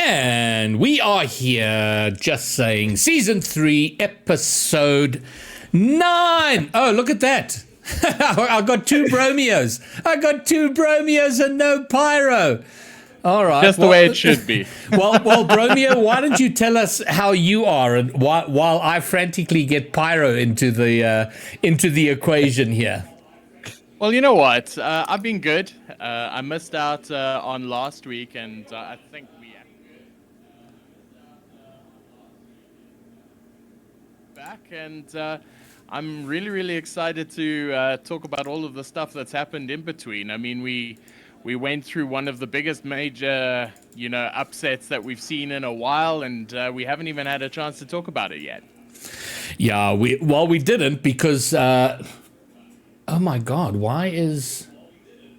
And we are here, Just Saying, Season 3, Episode 9. Oh, look at that. I got two Bromios. And no Pyro. All right. Just the way it should be. Well, Bromio, why don't you tell us how you are, and while I frantically get Pyro into the equation here. Well, you know what? I've been good. I missed out on last week, and I think we back, and I'm really, really excited to talk about all of the stuff that's happened in between. I mean, we went through one of the biggest major, upsets that we've seen in a while, and we haven't even had a chance to talk about it yet. Yeah, we didn't because. Oh my God! Why is?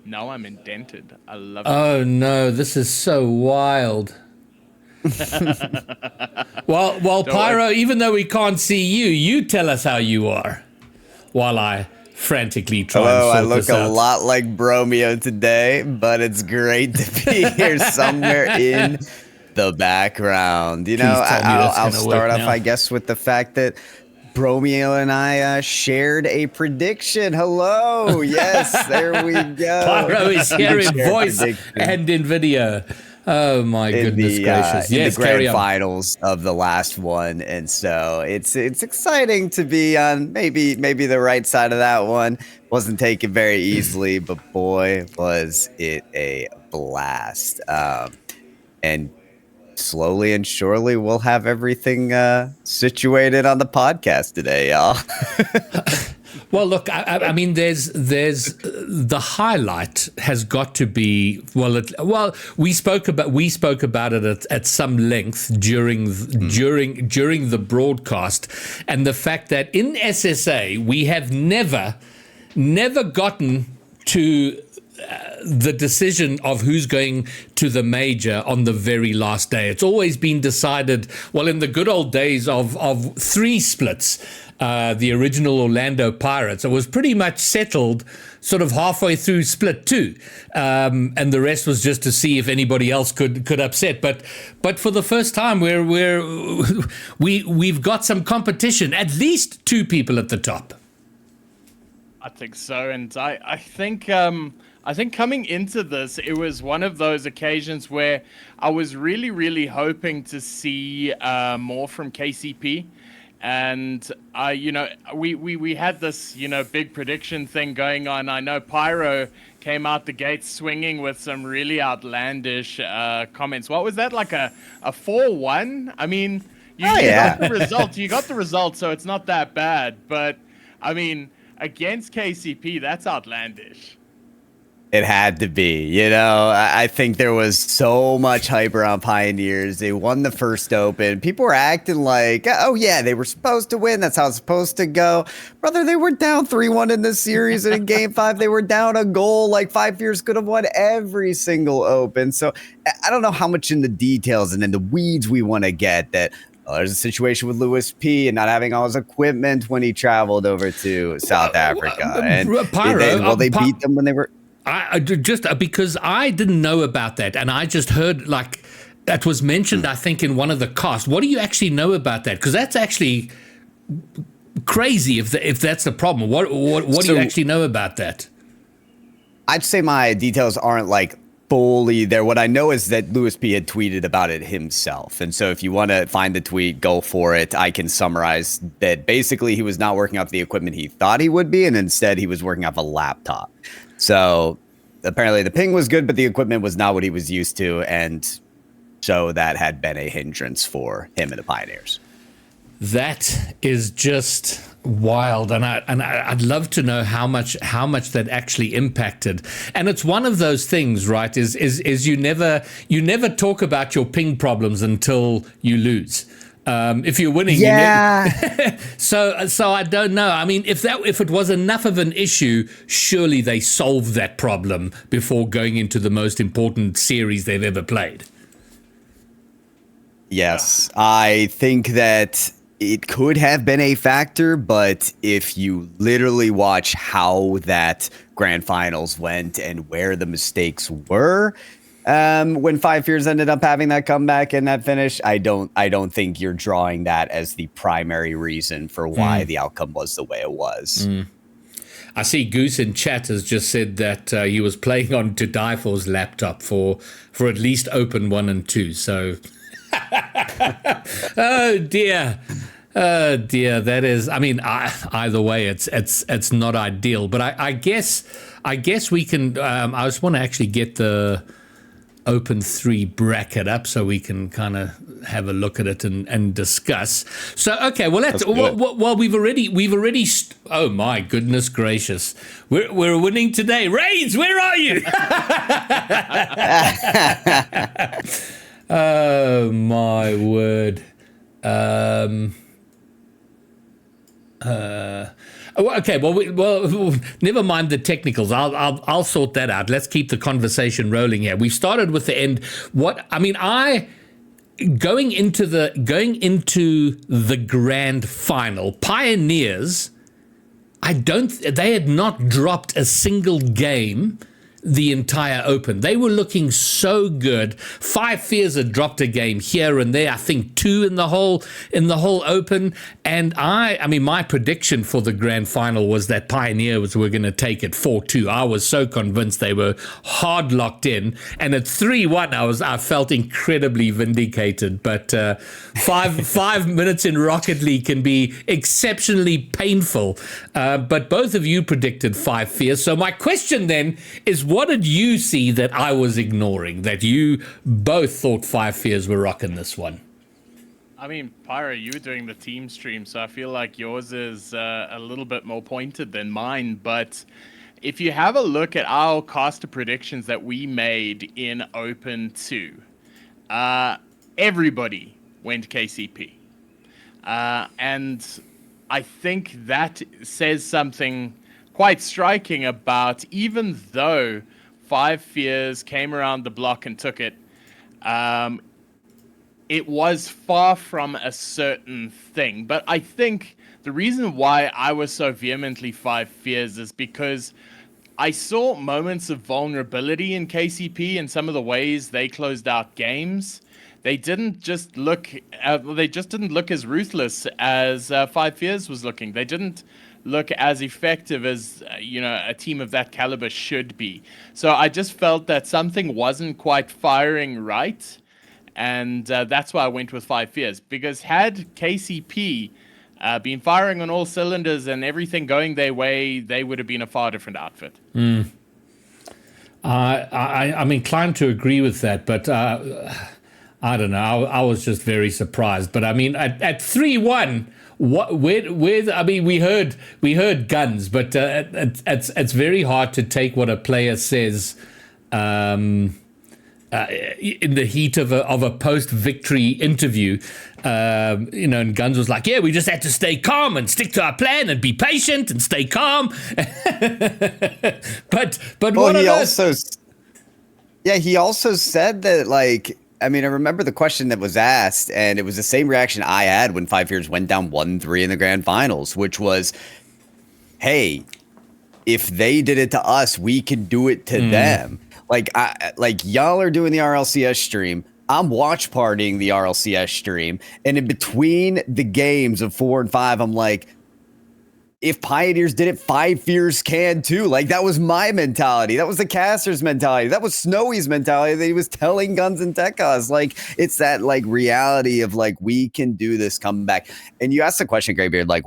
Now I'm indented. I love it. Oh no! This is so wild. well, Pyro. Even though we can't see you, you tell us how you are, while I frantically try. Hello, and I sort look this a out. lot like Bromio today, but it's great to be here somewhere in the background. You know, Please tell me that's I'll gonna start work off, now. I guess, with the fact that Bromio and I shared a prediction. Hello, yes, there we go. Pyro is here in Shared voice prediction. and in video. Oh my goodness gracious! In Yes, the carry grand on. finals of the last one, and so it's exciting to be on maybe the right side of that one. Wasn't taken very easily, but boy, was it a blast! And slowly and surely, we'll have everything situated on the podcast today, y'all. Well, look, I mean, there's the highlight has got to be we spoke about it at some length during the broadcast, and the fact that in SSA we have never gotten to the decision of who's going to the major on the very last day. It's always been decided, well, in the good old days of three splits, the original Orlando Pirates, it was pretty much settled sort of halfway through split 2. And the rest was just to see if anybody else could upset. But for the first time, we've got some competition, at least two people at the top. I think so, and I think coming into this, it was one of those occasions where I was really, really hoping to see more from KCP, and we had this big prediction thing going on. I know Pyro came out the gate swinging with some really outlandish comments. What was that, like a 4-1? I mean, you got the result. You got the result, so it's not that bad. But I mean, against KCP, that's outlandish. It had to be, I think there was so much hype around Pioneers. They won the first open. People were acting like, oh yeah, they were supposed to win. That's how it's supposed to go. Brother, they were down 3-1 in this series. And in game 5, they were down a goal. Like 5 years could have won every single open. So I don't know how much in the details and in the weeds we want to get that. There's a situation with Lewis P and not having all his equipment when he traveled over to South Africa. And Pyro, they beat them when they were... I just because I didn't know about that, and I just heard like that was mentioned, I think, in one of the casts. What do you actually know about that? Because that's actually crazy. If that's the problem, what do you actually know about that? I'd say my details aren't like fully there. What I know is that Lewis P had tweeted about it himself, and so if you want to find the tweet, go for it. I can summarize that basically he was not working off the equipment he thought he would be, and instead he was working off a laptop. So apparently the ping was good, but the equipment was not what he was used to, and so that had been a hindrance for him and the Pioneers. That is just wild, and I'd love to know how much that actually impacted. And it's one of those things, right? Is you never talk about your ping problems until you lose. If you're winning, so I don't know. I mean, if it was enough of an issue, surely they solved that problem before going into the most important series they've ever played. Yes, I think that it could have been a factor, but if you literally watch how that grand finals went and where the mistakes were, when Five Fears ended up having that comeback and that finish, I don't think you're drawing that as the primary reason for why the outcome was the way it was. I see Goose in chat has just said that he was playing on To Die For's laptop for at least Open 1 and 2. So, oh dear, that is. I mean, either way, it's not ideal. But I guess we can. I just want to actually get the Open 3 bracket up so we can kind of have a look at it and discuss. So okay, well we've already oh my goodness gracious, we're winning today. Raids, where are you? Oh my word. Okay, well, never mind the technicals. I'll sort that out. Let's keep the conversation rolling here. We started with the end. Going into the grand final, Pioneers, they had not dropped a single game the entire Open. They were looking so good. Five Fears had dropped a game here and there. I think 2 in the whole Open. And I mean, my prediction for the grand final was that Pioneers were going to take it 4-2. I was so convinced they were hard locked in. And at 3-1, I felt incredibly vindicated. But 5 minutes in Rocket League can be exceptionally painful. But both of you predicted Five Fears. So my question then is, what did you see that I was ignoring, that you both thought Five Fears were rocking this one? I mean, Pyro, you were doing the team stream, so I feel like yours is a little bit more pointed than mine. But if you have a look at our caster predictions that we made in Open 2, everybody went KCP. And I think that says something quite striking about, even though Five Fears came around the block and took it, it was far from a certain thing. But I think the reason why I was so vehemently Five Fears is because I saw moments of vulnerability in KCP in some of the ways they closed out games. They didn't just look as ruthless as Five Fears was looking. They didn't look as effective as a team of that caliber should be. So I just felt that something wasn't quite firing right, and that's why I went with Five Fears. Because had KCP been firing on all cylinders and everything going their way, they would have been a far different outfit. I'm inclined to agree with that, but I don't know. I was just very surprised. But I mean, at 3-1. I mean, we heard guns, but it's very hard to take what a player says in the heat of a post-victory interview. And Guns was like, "Yeah, we just had to stay calm and stick to our plan and be patient and stay calm." but what he also said that, like, I mean, I remember the question that was asked, and it was the same reaction I had when Five Fears went down 1-3 in the grand finals, which was, hey, if they did it to us, we can do it to them. Like y'all are doing the RLCS stream. I'm watch partying the RLCS stream. And in between the games of 4 and 5, I'm like, if Pioneers did it, Five Fears can too. Like, that was my mentality. That was the caster's mentality. That was Snowy's mentality that he was telling Guns and Tekkas. Like, it's that like reality of like, we can do this comeback. And you asked the question, Greybeard, like,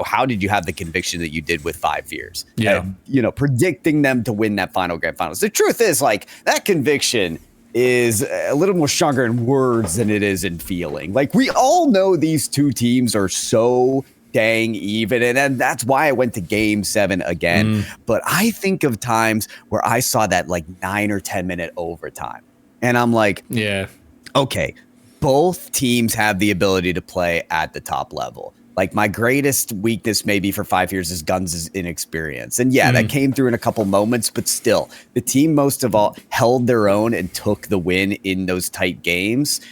how did you have the conviction that you did with Five Fears? Yeah. Predicting them to win that final grand finals. The truth is, like, that conviction is a little more stronger in words than it is in feeling. Like, we all know these two teams are so dang even, and that's why I went to game 7 again. But I think of times where I saw that like 9 or 10 minute overtime, and I'm like, yeah, okay, both teams have the ability to play at the top level. Like, my greatest weakness maybe for 5 years is Guns' inexperience. And yeah, that came through in a couple moments, but still, the team most of all held their own and took the win in those tight games.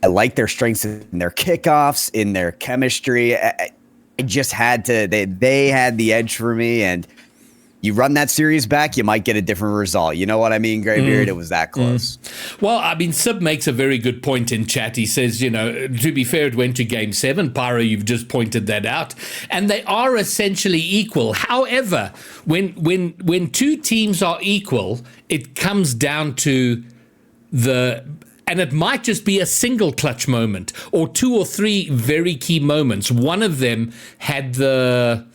I like their strengths in their kickoffs, in their chemistry. I just had to, they had the edge for me. And you run that series back, you might get a different result. You know what I mean, Greybeard? It was that close. Well, I mean, Sib makes a very good point in chat. He says, to be fair, it went to game 7. Pyro, you've just pointed that out. And they are essentially equal. However, when two teams are equal, it comes down to and it might just be a single clutch moment or 2 or 3 very key moments. One of them had the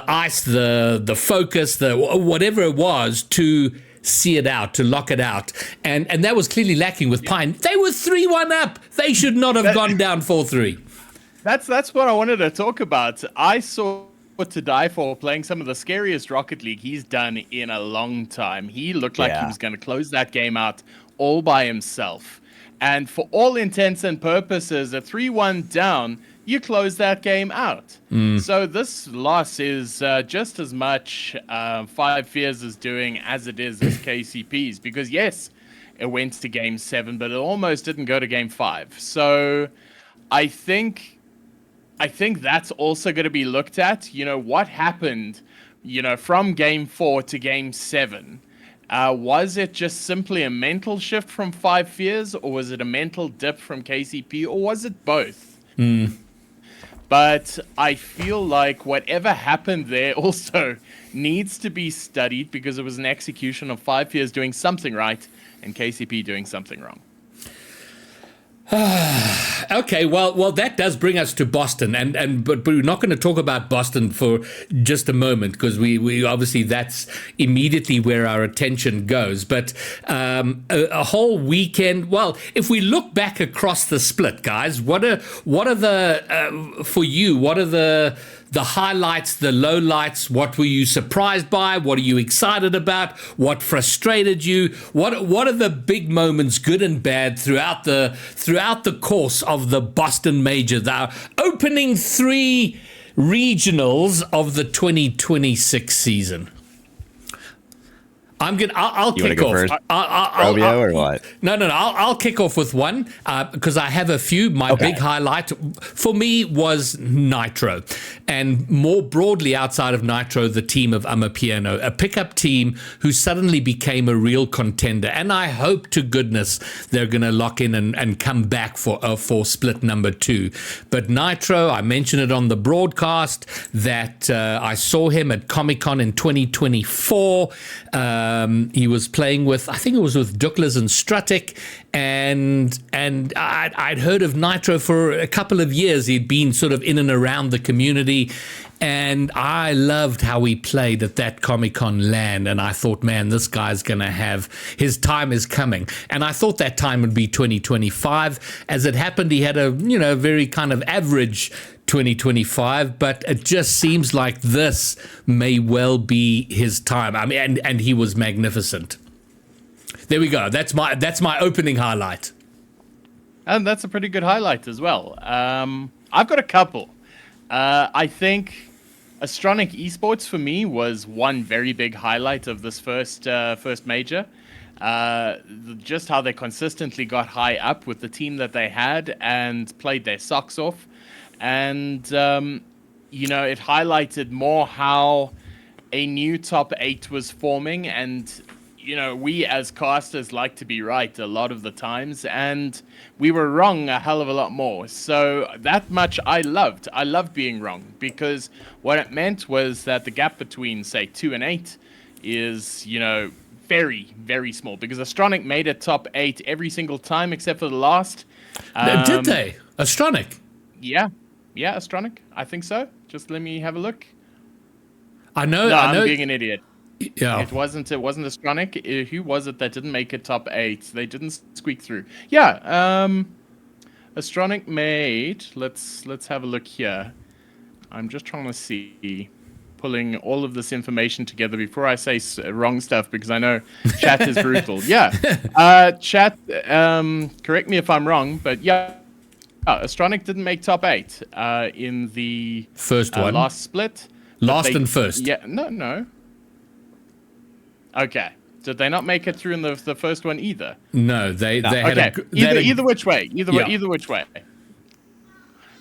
ice, the focus, the whatever it was to see it out, to lock it out. And that was clearly lacking with Pine. They were 3-1 up. They should not have gone down 4-3. That's what I wanted to talk about. I saw To Die For playing some of the scariest Rocket League he's done in a long time. He looked like he was going to close that game out all by himself. And for all intents and purposes, a 3-1 down, you close that game out. So this loss is just as much Five Fears is doing as it is as KCP's. Because yes, it went to game 7, but it almost didn't go to game 5. So I think that's also going to be looked at. What happened, from game 4 to game 7. Was it just simply a mental shift from Five Fears, or was it a mental dip from KCP, or was it both? But I feel like whatever happened there also needs to be studied, because it was an execution of Five Fears doing something right and KCP doing something wrong. Okay, well, that does bring us to Boston, but we're not going to talk about Boston for just a moment, because we obviously that's immediately where our attention goes. But a whole weekend. Well, if we look back across the split, guys, what are the for you? What are the highlights, the lowlights? What were you surprised by? What are you excited about? What frustrated you? What are the big moments, good and bad, throughout the course of the Boston Major, the opening 3 regionals of the 2026 season? I'll kick off. First? Romeo or what? No. I'll kick off with one because I have a few. My big highlight for me was Nitro, and more broadly outside of Nitro, the team of Amapiano, a pickup team who suddenly became a real contender. And I hope to goodness they're going to lock in and come back for split number 2. But Nitro, I mentioned it on the broadcast that I saw him at Comic-Con in 2024. He was playing with, I think it was with Douglas and Strutic, and I'd heard of Nitro for a couple of years. He'd been sort of in and around the community, and I loved how he played at that Comic-Con LAN, and I thought, man, this guy's going to have, his time is coming. And I thought that time would be 2025. As it happened, he had a very kind of average 2025, but it just seems like this may well be his time. I mean, and he was magnificent. There we go. That's my opening highlight. And that's a pretty good highlight as well. I've got a couple. I think Astronic Esports for me was one very big highlight of this first major. Just how they consistently got high up with the team that they had and played their socks off. And, it highlighted more how a new top 8 was forming. And, we as casters like to be right a lot of the times. And we were wrong a hell of a lot more. So that much I loved. I loved being wrong, because what it meant was that the gap between, say, 2 and 8 is, very, very small. Because Astronic made it top 8 every single time except for the last. Did they? Astronic? Yeah, Astronic. I think so. Just let me have a look. I know. I'm being an idiot. Yeah. It wasn't Astronic. Who was it that didn't make it top 8? They didn't squeak through. Yeah. Astronic made. Let's have a look here. I'm just trying to see, pulling all of this information together before I say wrong stuff, because I know chat is brutal. Yeah. Chat. Correct me if I'm wrong, but yeah. Astronic didn't make top 8 in the first one. Last split. Last and first. Yeah, no. Okay. Did they not make it through in the first one either? No, they had okay. Either which way. Either which way.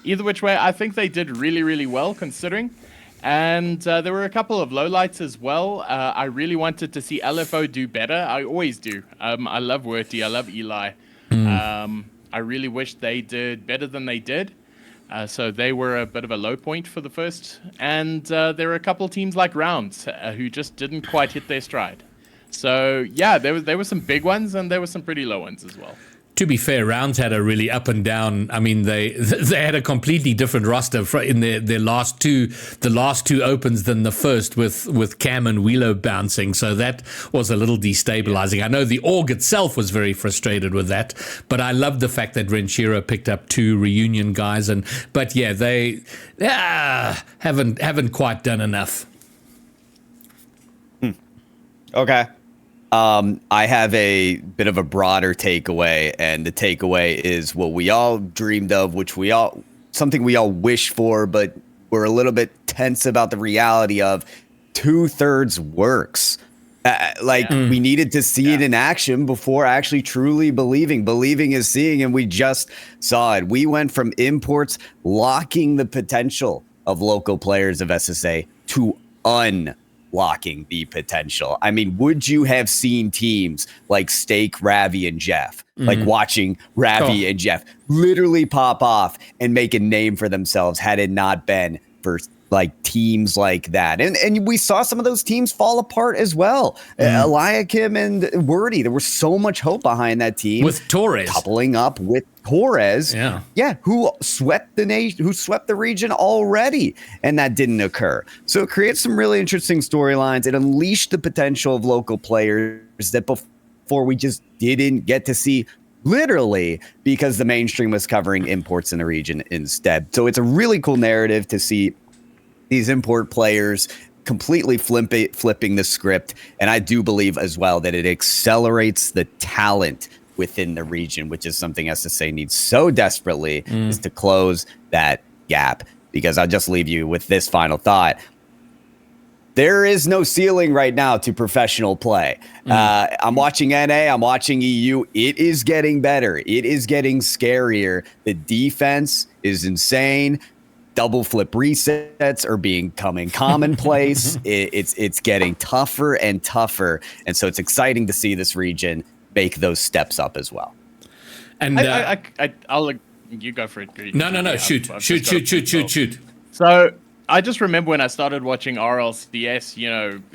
Either which way, I think they did really, really well considering. And there were a couple of lowlights as well. I really wanted to see LFO do better. I always do. I love Werty. I love Eli. I really wish they did better than they did. So they were a bit of a low point for the first. And there were a couple teams like Rounds who just didn't quite hit their stride. So, yeah, there were some big ones and there were some pretty low ones as well. To be fair, Rounds had a really up and down. I mean, they had a completely different roster in their last two opens than the first, with Cam and Wheelo bouncing. So that was a little destabilizing. I know the org itself was very frustrated with that, but I loved the fact that Renshiro picked up 2 reunion guys. But yeah, they haven't quite done enough. Okay. I have a bit of a broader takeaway, and the takeaway is what we all dreamed of, something we all wish for, but we're a little bit tense about the reality of 2/3 works. We needed to see it in action before actually truly believing. Believing is seeing, and we just saw it. We went from imports locking the potential of local players of SSA to unlocking the potential. I mean, would you have seen teams like Stake, Ravi, and Jeff, like watching Ravi and Jeff literally pop off and make a name for themselves had it not been for like teams like that? And we saw some of those teams fall apart as well. Eliakim and Wordy, there was so much hope behind that team. With Torres. Coupling up with Torres, who swept the nation, who swept the region already, and that didn't occur. So it creates some really interesting storylines. It unleashed the potential of local players that before we just didn't get to see, literally, because the mainstream was covering imports in the region instead. So it's a really cool narrative to see these import players completely flipping the script. And I do believe as well that it accelerates the talent within the region, which is something SSA needs so desperately, is to close that gap. Because I'll just leave you with this final thought. There is no ceiling right now to professional play. I'm watching NA, I'm watching EU. It is getting better. It is getting scarier. The defense is insane. Double flip resets are becoming commonplace. It's getting tougher and tougher. And so it's exciting to see this region make those steps up as well. And I'll you go for it. No. Shoot. So I just remember when I started watching RLCS,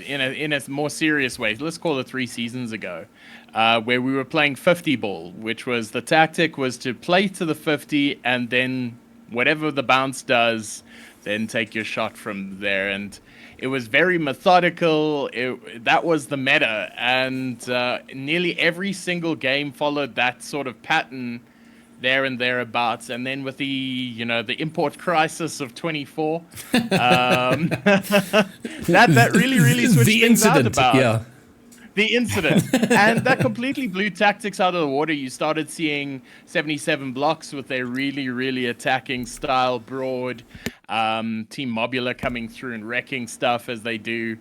in a more serious way, let's call it 3 seasons ago, where we were playing 50 ball, which was the tactic was to play to the 50 and then whatever the bounce does, then take your shot from there. And it was very methodical. That was the meta. And nearly every single game followed that sort of pattern there and thereabouts. And then with the import crisis of 24, that really switched the things out incident, about. The incident. And that completely blew tactics out of the water. You started seeing 77 blocks with their really, really attacking style, broad, Team Mobula coming through and wrecking stuff as they do.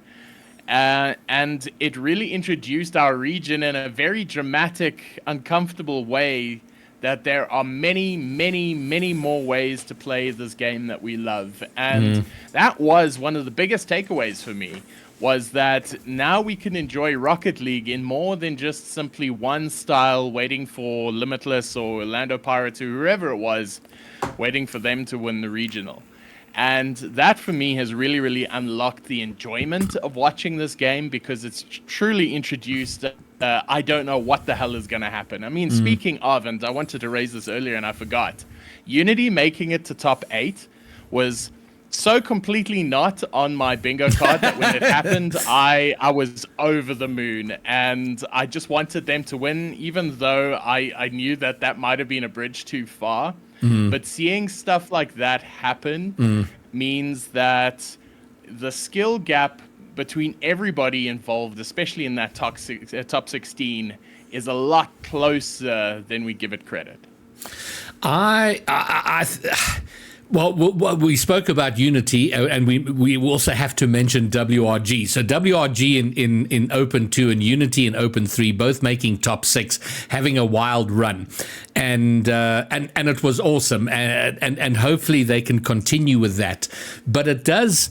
And it really introduced our region in a very dramatic, uncomfortable way that there are many, many, many more ways to play this game that we love. And that was one of the biggest takeaways for me, was that now we can enjoy Rocket League in more than just simply one style, waiting for Limitless or Orlando Pirates or whoever it was, waiting for them to win the regional. And that for me has really, really unlocked the enjoyment of watching this game, because it's truly introduced I don't know what the hell is going to happen. I mean, speaking of, and I wanted to raise this earlier and I forgot, Unity making it to top 8 was so completely not on my bingo card that when it happened, I was over the moon, and I just wanted them to win, even though I knew that might have been a bridge too far. But seeing stuff like that happen means that the skill gap between everybody involved, especially in that top 16, is a lot closer than we give it credit. Well, we spoke about Unity, and we also have to mention WRG. So WRG in Open 2 and Unity in Open 3, both making top 6, having a wild run. and it was awesome, and hopefully they can continue with that. But it does.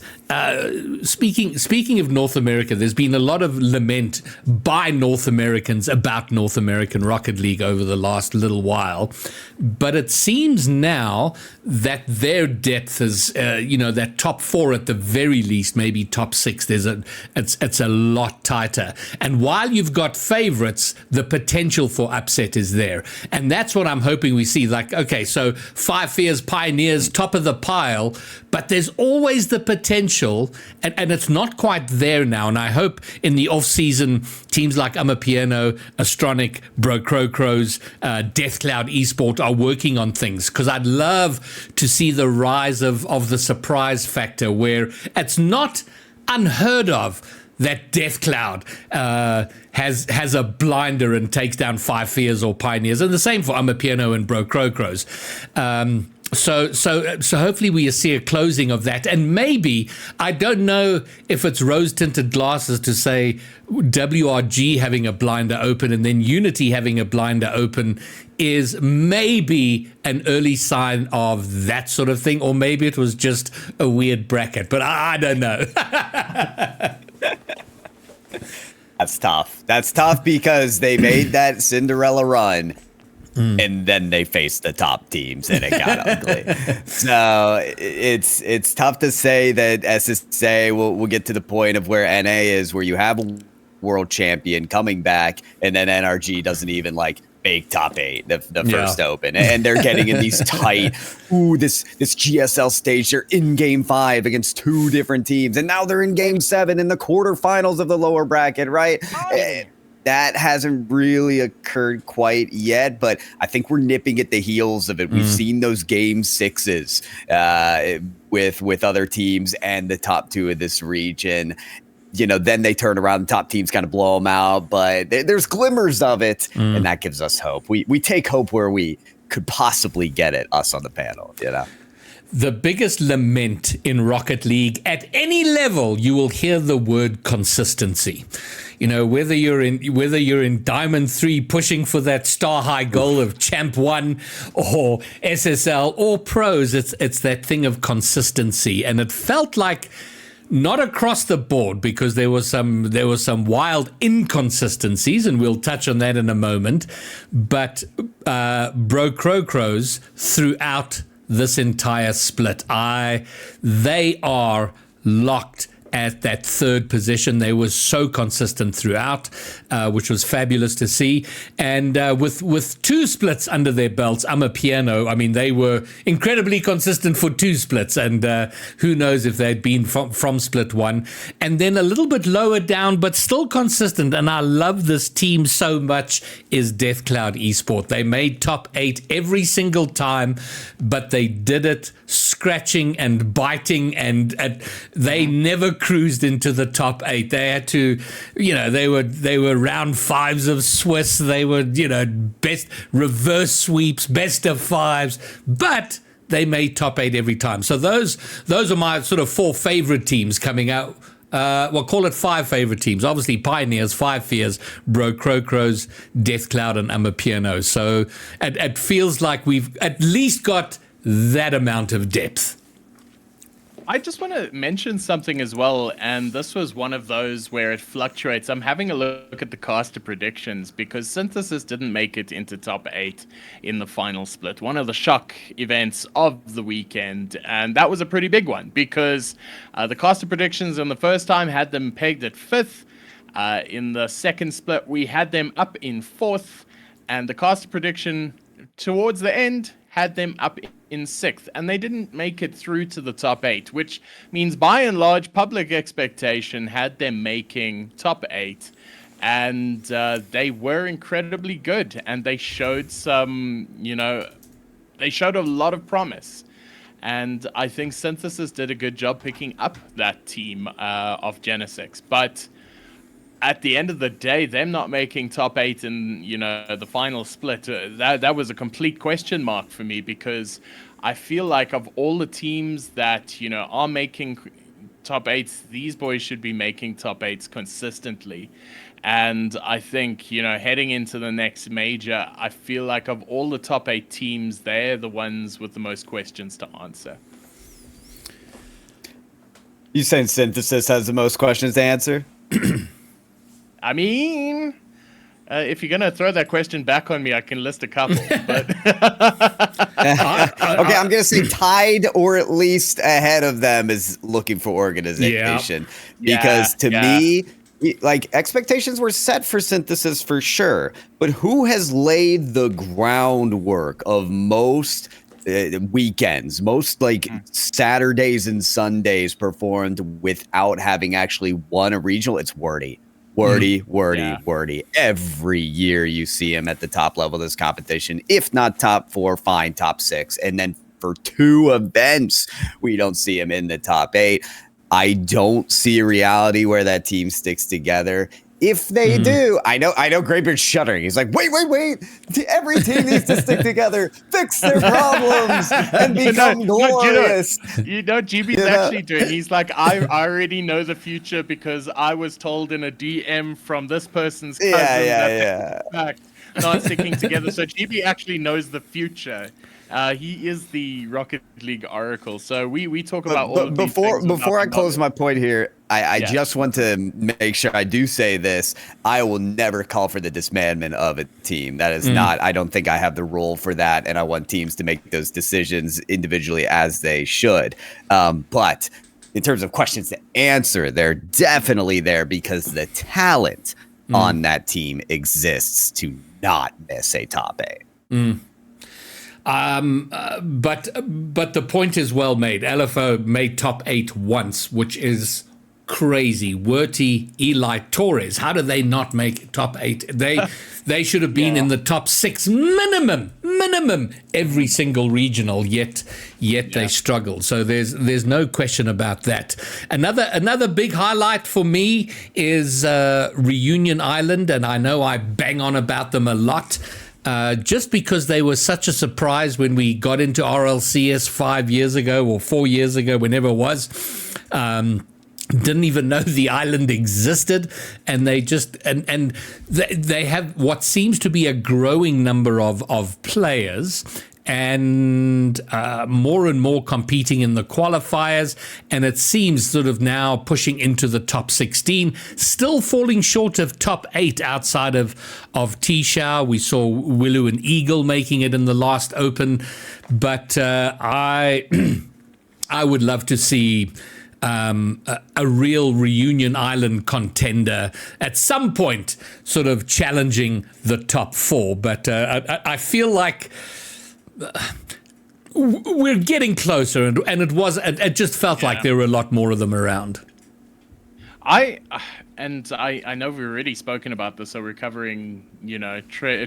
Speaking of North America, there's been a lot of lament by North Americans about North American Rocket League over the last little while, but it seems now that their depth is, that top 4 at the very least, maybe top 6. It's a lot tighter, and while you've got favorites, the potential for upset is there, and that's what I'm hoping we see. Like, okay, so Five Fears, Pioneers, top of the pile, but there's always the potential, and it's not quite there now. And I hope in the off-season, teams like Amapiano, Astronic, Bro Crows, Death Cloud Esport are working on things, because I'd love to see the rise of the surprise factor, where it's not unheard of that Death Cloud has a blinder and takes down Five Fears or Pioneers, and the same for Amapiano and Bro Crows. So hopefully we see a closing of that, and maybe, I don't know if it's rose-tinted glasses to say WRG having a blinder open and then Unity having a blinder open is maybe an early sign of that sort of thing, or maybe it was just a weird bracket, but I don't know. That's tough. That's tough because they made that Cinderella run. And then they faced the top teams, and it got ugly. So it's tough to say that SSA will get to the point of where NA is, where you have a world champion coming back, and then NRG doesn't even make top 8 the first open, and they're getting in these tight. This GSL stage. They're in Game 5 against 2 different teams, and now they're in Game 7 in the quarterfinals of the lower bracket, right? That hasn't really occurred quite yet, but I think we're nipping at the heels of it. We've seen those Game 6s with other teams and the top 2 of this region. Then they turn around, the top teams kind of blow them out, but there's glimmers of it, and that gives us hope. We take hope where we could possibly get it, us on the panel, The biggest lament in Rocket League at any level, you will hear the word consistency. Whether you're in Diamond 3 pushing for that star high goal of Champ 1 or SSL or pros, it's that thing of consistency. And it felt like, not across the board, because there was some wild inconsistencies, and we'll touch on that in a moment, but Bro Crows throughout this entire split, they are locked at that 3rd position. They were so consistent throughout, which was fabulous to see. And with 2 splits under their belts, Amapiano, I mean, they were incredibly consistent for 2 splits, and who knows if they'd been from split 1. And then a little bit lower down, but still consistent, and I love this team so much, is Death Cloud Esport. They made top 8 every single time, but they did it scratching and biting, and they never cruised into the top 8. They had to, they were round 5s of Swiss. They were, best reverse sweeps, best of 5s, but they made top 8 every time. So those are my sort of 4 favorite teams coming out. Call it 5 favorite teams. Obviously, Pioneers, Five Fears, Bro Crows, Death Cloud, and Amapiano. So it feels like we've at least got that amount of depth. I just want to mention something as well, and this was one of those where it fluctuates. I'm having a look at the caster predictions, because Synthesis didn't make it into top 8 in the final split, one of the shock events of the weekend, and that was a pretty big one, because the caster predictions on the first time had them pegged at 5th. In the second split, we had them up in 4th, and the caster prediction towards the end had them up in 6th, and they didn't make it through to the top 8, which means by and large public expectation had them making top 8, and they were incredibly good, and they showed they showed a lot of promise, and I think Synthesis did a good job picking up that team of Genesix, but at the end of the day, them not making top 8 in, the final split, that was a complete question mark for me, because I feel like of all the teams that, are making top 8s, these boys should be making top 8s consistently. And I think, heading into the next major, I feel like of all the top 8 teams, they're the ones with the most questions to answer. You saying Synthesis has the most questions to answer? I mean, if you're going to throw that question back on me, I can list a couple. But okay, I'm going to say tied or at least ahead of them is looking for organization. Because to me, like, expectations were set for Synthesis for sure. But who has laid the groundwork of most weekends, most like Saturdays and Sundays performed without having actually won a regional? It's Wordy. Wordy. Every year you see him at the top level of this competition, if not top 4, fine, top 6. And then for 2 events, we don't see him in the top 8. I don't see a reality where that team sticks together. If they do, I know Greybeard's shuddering. He's like, wait. Every team needs to stick together, fix their problems, and become glorious. GB's actually doing. He's like, I already know the future because I was told in a DM from this person's cousin that they're in fact not sticking together. So GB actually knows the future. He is the Rocket League oracle. So we talk about all of these things. Before I close my point here, I just want to make sure I do say this. I will never call for the disbandment of a team. That is not, I don't think I have the role for that, and I want teams to make those decisions individually as they should. But in terms of questions to answer, they're definitely there because the talent on that team exists to not miss a top 8. But the point is well made. LFO made top 8 once, which is crazy. Werty, Eli, Torres. How did they not make top 8? They should have been in the top 6 minimum every single regional. Yet they struggled. So there's no question about that. Another big highlight for me is Reunion Island, and I know I bang on about them a lot. Just because they were such a surprise when we got into RLCS 5 years ago or 4 years ago, whenever it was, didn't even know the island existed, and they just and they have what seems to be a growing number of players, and more and more competing in the qualifiers, and it seems sort of now pushing into the top 16, still falling short of top 8 outside of T-Shao. We saw Willow and Eagle making it in the last Open, but I would love to see a real Reunion Island contender at some point sort of challenging the top 4, but I feel like we're getting closer, and it just felt like there were a lot more of them around. I know we've already spoken about this, so we're covering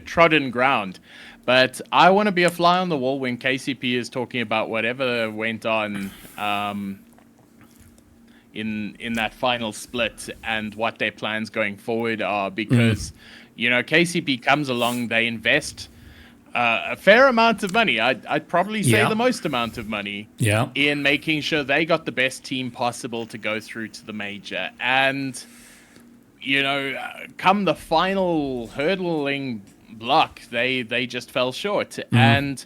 trodden ground, but I want to be a fly on the wall when KCP is talking about whatever went on in that final split and what their plans going forward are, because KCP comes along, they invest a fair amount of money. I'd probably say the most amount of money in making sure they got the best team possible to go through to the major. And, come the final hurdling block, they just fell short. And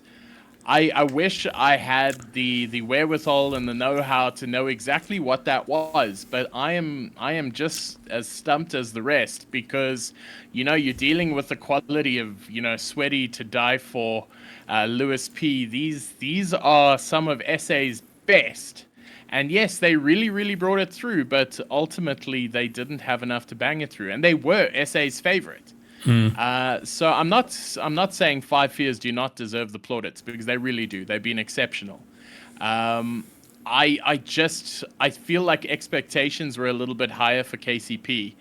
I wish I had the wherewithal and the know-how to know exactly what that was, but I am just as stumped as the rest, because you're dealing with the quality of Sweaty to die for, Lewis P. These are some of SA's best, and yes, they really brought it through, but ultimately they didn't have enough to bang it through, and they were SA's favorite. So I'm not saying Five Fears do not deserve the plaudits, because they really do. They've been exceptional. I feel like expectations were a little bit higher for KCP,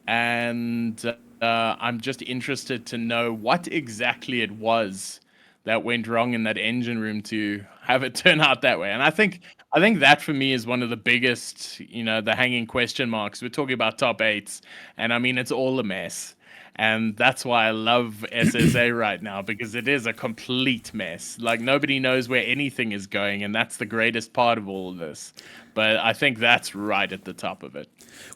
and I'm just interested to know what exactly it was that went wrong in that engine room to have it turn out that way. And I think that for me is one of the biggest, the hanging question marks. We're talking about top 8s, and I mean, it's all a mess. And that's why I love SSA right now, because it is a complete mess. Like, nobody knows where anything is going, and that's the greatest part of all of this. But I think that's right at the top of it.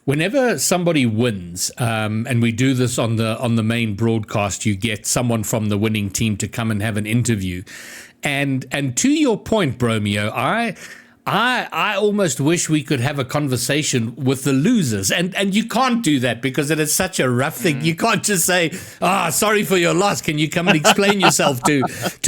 Whenever somebody wins, and we do this on the main broadcast, you get someone from the winning team to come and have an interview. And to your point, Bromeo, I almost wish we could have a conversation with the losers, and you can't do that because it is such a rough thing. You can't just say, sorry for your loss. Can you come and explain yourself to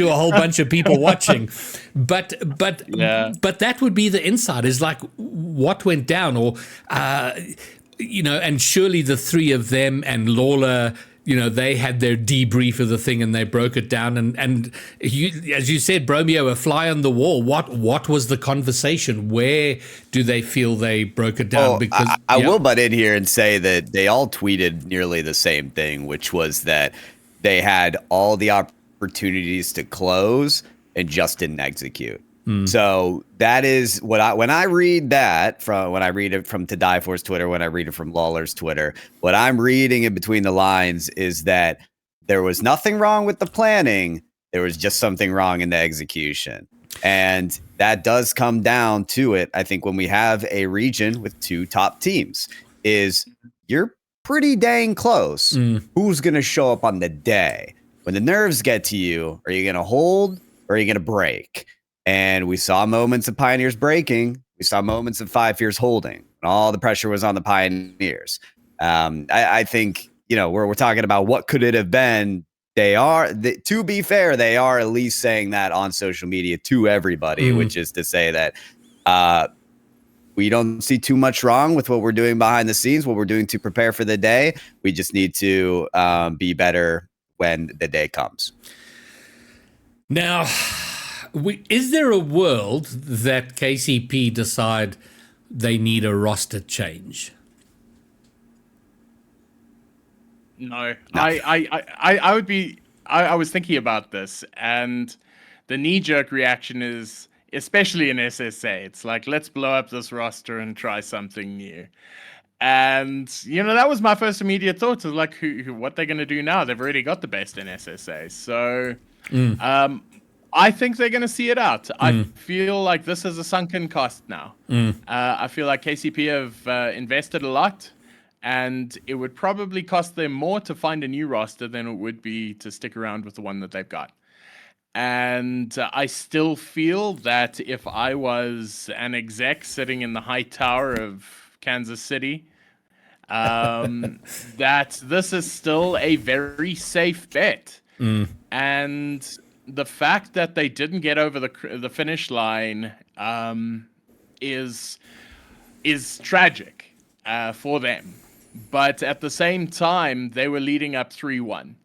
a whole bunch of people watching? But that would be the insight, is like what went down, or and surely the three of them and Lawler, they had their debrief of the thing and they broke it down. And you, as you said, Bromeo, a fly on the wall. What was the conversation? Where do they feel they broke it down? Well, because I will butt in here and say that they all tweeted nearly the same thing, which was that they had all the opportunities to close and just didn't execute. So that is what when I read it from To Die For's Twitter, when I read it from Lawler's Twitter, what I'm reading in between the lines is that there was nothing wrong with the planning. There was just something wrong in the execution. And that does come down to it. I think when we have a region with two top teams, is you're pretty dang close. Who's going to show up on the day? When the nerves get to you, are you going to hold or are you going to break? And we saw moments of Pioneers breaking. We saw moments of Five Fears holding. And all the pressure was on the Pioneers. I think, we're talking about what could it have been. To be fair, they are at least saying that on social media to everybody, which is to say that we don't see too much wrong with what we're doing behind the scenes, what we're doing to prepare for the day. We just need to be better when the day comes. Now, is there a world that KCP decide they need a roster change? No. I would be. I was thinking about this, and the knee-jerk reaction is, especially in SSA, it's like, let's blow up this roster and try something new. And that was my first immediate thought, is like, what they're going to do now? They've already got the best in SSA, so I think they're going to see it out. I feel like this is a sunken cost now. I feel like KCP have invested a lot, and it would probably cost them more to find a new roster than it would be to stick around with the one that they've got. And I still feel that if I was an exec sitting in the high tower of Kansas City, that this is still a very safe bet. And the fact that they didn't get over the finish line is tragic for them. But at the same time, they were leading up 3-1.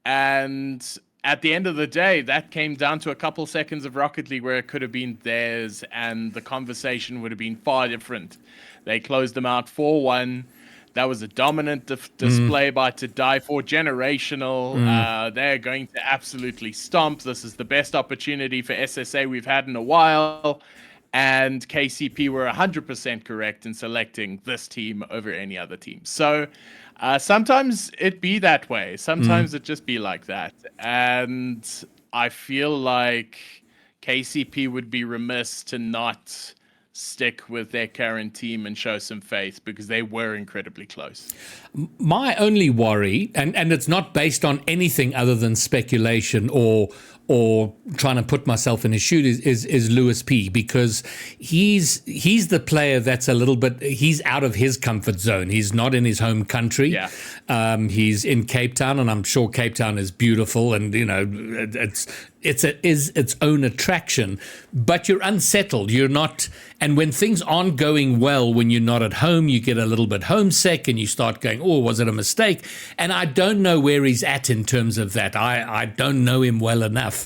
And at the end of the day, that came down to a couple seconds of Rocket League where it could have been theirs, and the conversation would have been far different. They closed them out 4-1. That was a dominant display by To Die For, generational. They're going to absolutely stomp. This is the best opportunity for SSA we've had in a while. And KCP were 100% correct in selecting this team over any other team. So sometimes it be that way. Sometimes it just be like that. And I feel like KCP would be remiss to not stick with their current team and show some faith, because they were incredibly close. My only worry, and it's not based on anything other than speculation or trying to put myself in his shoes, is Lewis P, because he's the player that's a little bit, he's out of his comfort zone. He's not in his home country. Yeah. He's in Cape Town, and I'm sure Cape Town is beautiful, and it's its own attraction, but you're unsettled. You're not, and when things aren't going well, when you're not at home, you get a little bit homesick and you start going, oh, was it a mistake? And I don't know where he's at in terms of that. I don't know him well enough,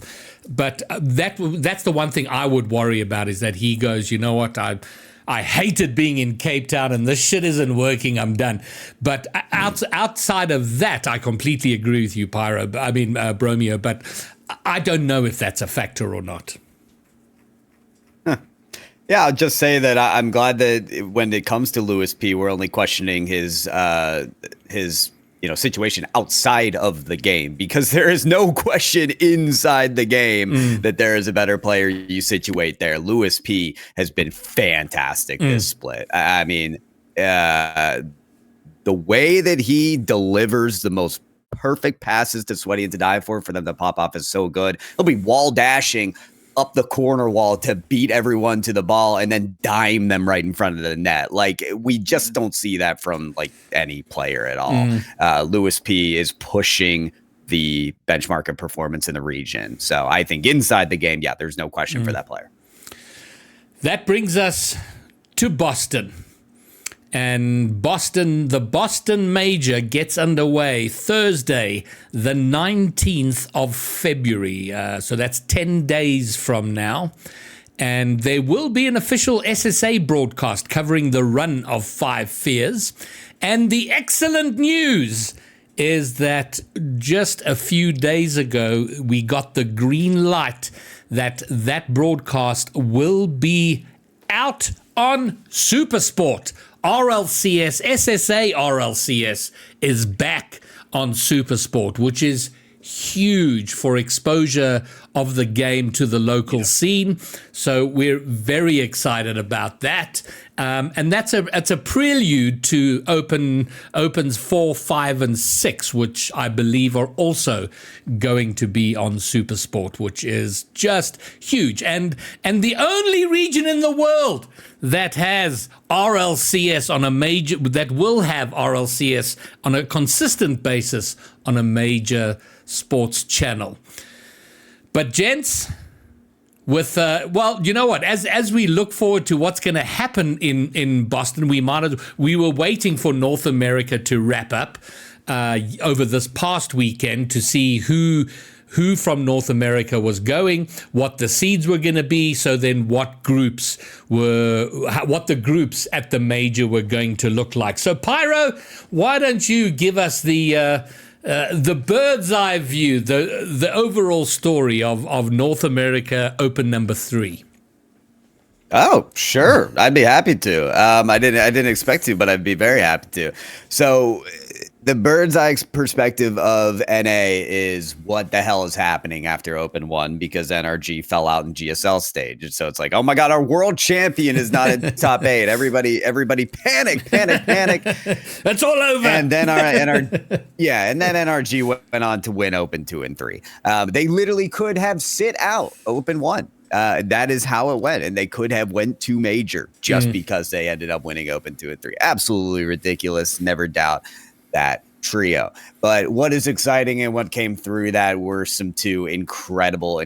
but that's the one thing I would worry about, is that he goes, you know what, I hated being in Cape Town and this shit isn't working, I'm done. But outside of that, I completely agree with you, Bromeo, but I don't know if that's a factor or not. Yeah, I'll just say that I'm glad that when it comes to Lewis P, we're only questioning his situation outside of the game, because there is no question inside the game that there is a better player you situate there. Lewis P has been fantastic this split. I mean, the way that he delivers the most perfect passes to Sweaty and to die for them to pop off is so good. He'll be wall dashing up the corner wall to beat everyone to the ball and then dime them right in front of the net. Like, we just don't see that from like any player at all. Lewis P is pushing the benchmark of performance in the region. So I think inside the game, yeah, there's no question for that player. That brings us to Boston. And the Boston Major gets underway Thursday, the 19th of February. So that's 10 days from now. And there will be an official SSA broadcast covering the run of Five Fears. And the excellent news is that just a few days ago, we got the green light that broadcast will be out on SuperSport. RLCS, SSA RLCS is back on SuperSport, which is huge for exposure of the game to the local scene. So we're very excited about that. And it's a prelude to Opens 4, 5, and 6, which I believe are also going to be on SuperSport, which is just huge. And the only region in the world that has RLCS on a major, that will have RLCS on a consistent basis on a major sports channel. But gents, with you know what? As we look forward to what's going to happen in Boston, we were waiting for North America to wrap up over this past weekend to see who from North America was going, what the seeds were going to be, so then what the groups at the major were going to look like. So Pyro, why don't you give us the bird's eye view, the overall story of North America Open number 3? Oh, sure. I'd be happy to. I didn't expect to, but I'd be very happy to. So the bird's eye perspective of NA is what the hell is happening after Open 1, because NRG fell out in GSL stage. And so it's like, oh my God, our world champion is not in the top 8. Everybody panic. That's all over. And then NRG went on to win Open 2 and 3. They literally could have sit out Open 1. That is how it went. And they could have went to major just because they ended up winning Open 2 and 3. Absolutely ridiculous. Never doubt that trio. But what is exciting and what came through that were some two incredible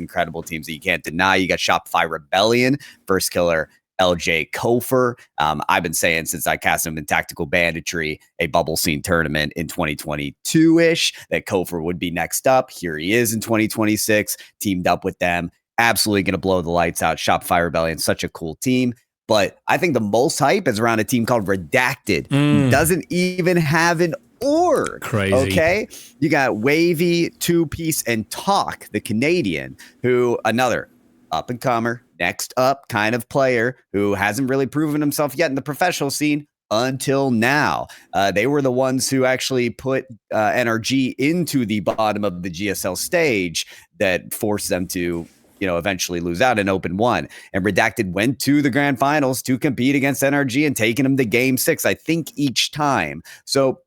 teams that you can't deny. You got Shopify Rebellion, First Killer, LJ Kofer. I've been saying since I cast him in Tactical Banditry, a bubble scene tournament in 2022-ish, that Kofer would be next up. Here he is in 2026, teamed up with them. Absolutely going to blow the lights out. Shopify Rebellion, such a cool team. But I think the most hype is around a team called Redacted. Who doesn't even have an org. Crazy. Okay. You got Wavy, Two Piece, and Talk, the Canadian, who another up and comer, next up kind of player who hasn't really proven himself yet in the professional scene until now. They were the ones who actually put NRG into the bottom of the GSL stage that forced them to eventually lose out in Open 1. And Redacted went to the grand finals to compete against NRG and taking them to game 6, I think, each time. So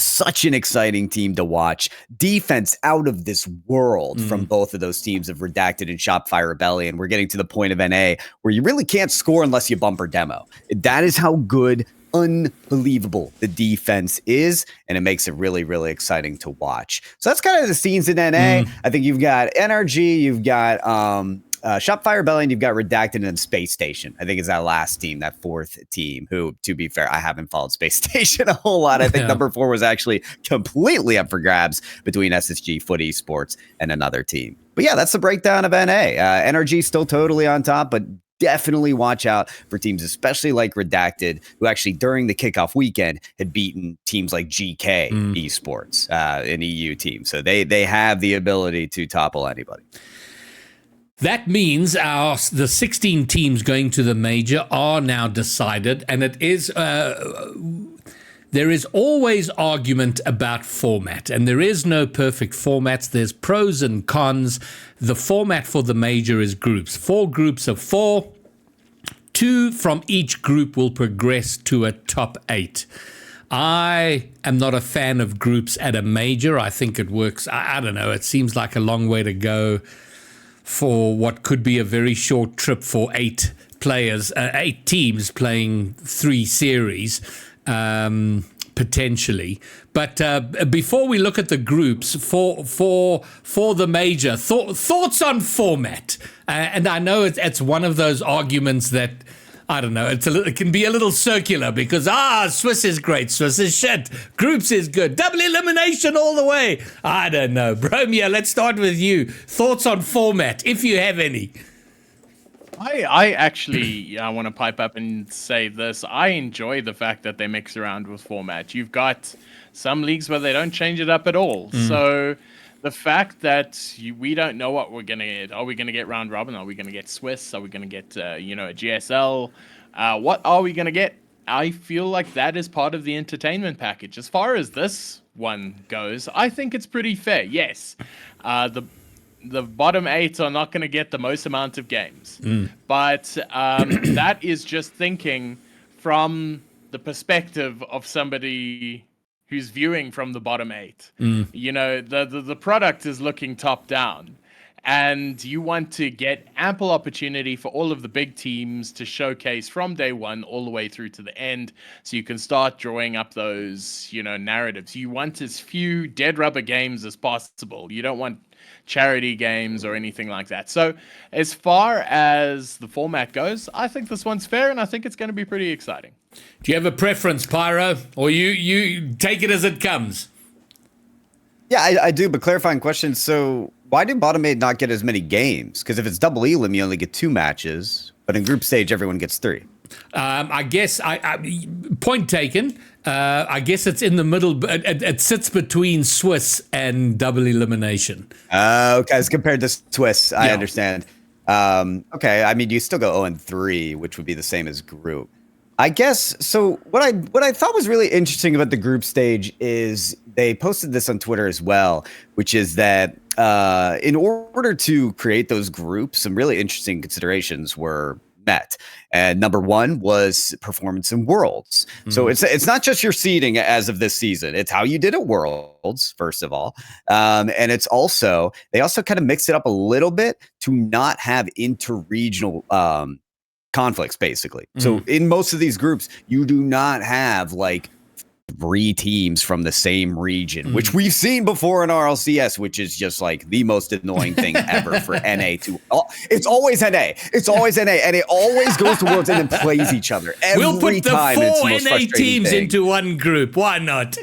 such an exciting team to watch. Defense out of this world from both of those teams of Redacted and Shopify Rebellion. We're getting to the point of NA where you really can't score unless you bumper demo. That is how good, unbelievable the defense is, and it makes it really, really exciting to watch. So that's kind of the scenes in NA. I think you've got NRG, you've got Shopify Rebellion, you've got Redacted, and Space Station. I think is that last team, that fourth team, who, to be fair, I haven't followed Space Station a whole lot. I think number 4 was actually completely up for grabs between SSG, Foot Esports, and another team. But yeah, that's the breakdown of NA. NRG still totally on top, but definitely watch out for teams, especially like Redacted, who actually during the kickoff weekend had beaten teams like GK Esports, an EU team. So they have the ability to topple anybody. That means the 16 teams going to the major are now decided, and it is there is always argument about format, and there is no perfect formats. There's pros and cons. The format for the major is groups. 4 groups of 4. 2 from each group will progress to a top 8. I am not a fan of groups at a major. I think it works. I don't know. It seems like a long way to go for what could be a very short trip for 8 players, 8 teams playing 3 series, potentially. But before we look at the groups for the major, thoughts on format. And I know it's one of those arguments that, I don't know, it can be a little circular because, Swiss is great, Swiss is shit, groups is good, double elimination all the way. I don't know. Bromia, let's start with you. Thoughts on format, if you have any. I actually want to pipe up and say this. I enjoy the fact that they mix around with format. You've got some leagues where they don't change it up at all. So the fact that we don't know what we're going to get. Are we going to get round robin? Are we going to get Swiss? Are we going to get, a GSL? What are we going to get? I feel like that is part of the entertainment package. As far as this one goes, I think it's pretty fair. Yes, the bottom 8 are not going to get the most amount of games. But that is just thinking from the perspective of somebody who's viewing from the bottom 8. The product is looking top down, and you want to get ample opportunity for all of the big teams to showcase from day one all the way through to the end, so you can start drawing up those, narratives. You want as few dead rubber games as possible. You don't want charity games or anything like that. So as far as the format goes, I think this one's fair, and I think it's going to be pretty exciting. Do you have a preference, Pyro, or you take it as it comes? Yeah, I do, but clarifying question. So why did bottom 8 not get as many games? Because if it's double elim, you only get 2 matches, but in group stage, everyone gets 3. I guess, point taken. I guess it's in the middle. It sits between Swiss and double elimination. Okay, as compared to Swiss, I understand. Okay, I mean, you still go 0-3, which would be the same as group. I guess, so what I thought was really interesting about the group stage is they posted this on Twitter as well, which is that in order to create those groups, some really interesting considerations were met. And number 1 was performance in Worlds. So it's not just your seeding as of this season. It's how you did at Worlds, first of all. And it's also, they also kind of mixed it up a little bit to not have interregional conflicts, basically. So in most of these groups, you do not have like 3 teams from the same region, which we've seen before in RLCS, which is just like the most annoying thing ever for NA to. It's always NA. It's always NA, and it always goes to Worlds and then plays each other. We'll put the time. 4 NA teams into one group. Why not?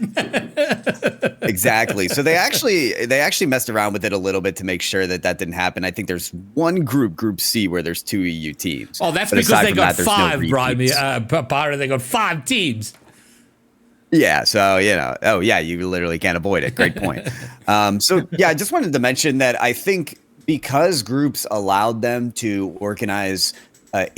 Exactly. So they actually messed around with it a little bit to make sure that didn't happen. I think there's one group C, where there's 2 EU teams. Oh, that's because they got 5, Brian. Pyro, they got 5 teams. Yeah, so, you literally can't avoid it. Great point. I just wanted to mention that I think because groups allowed them to organize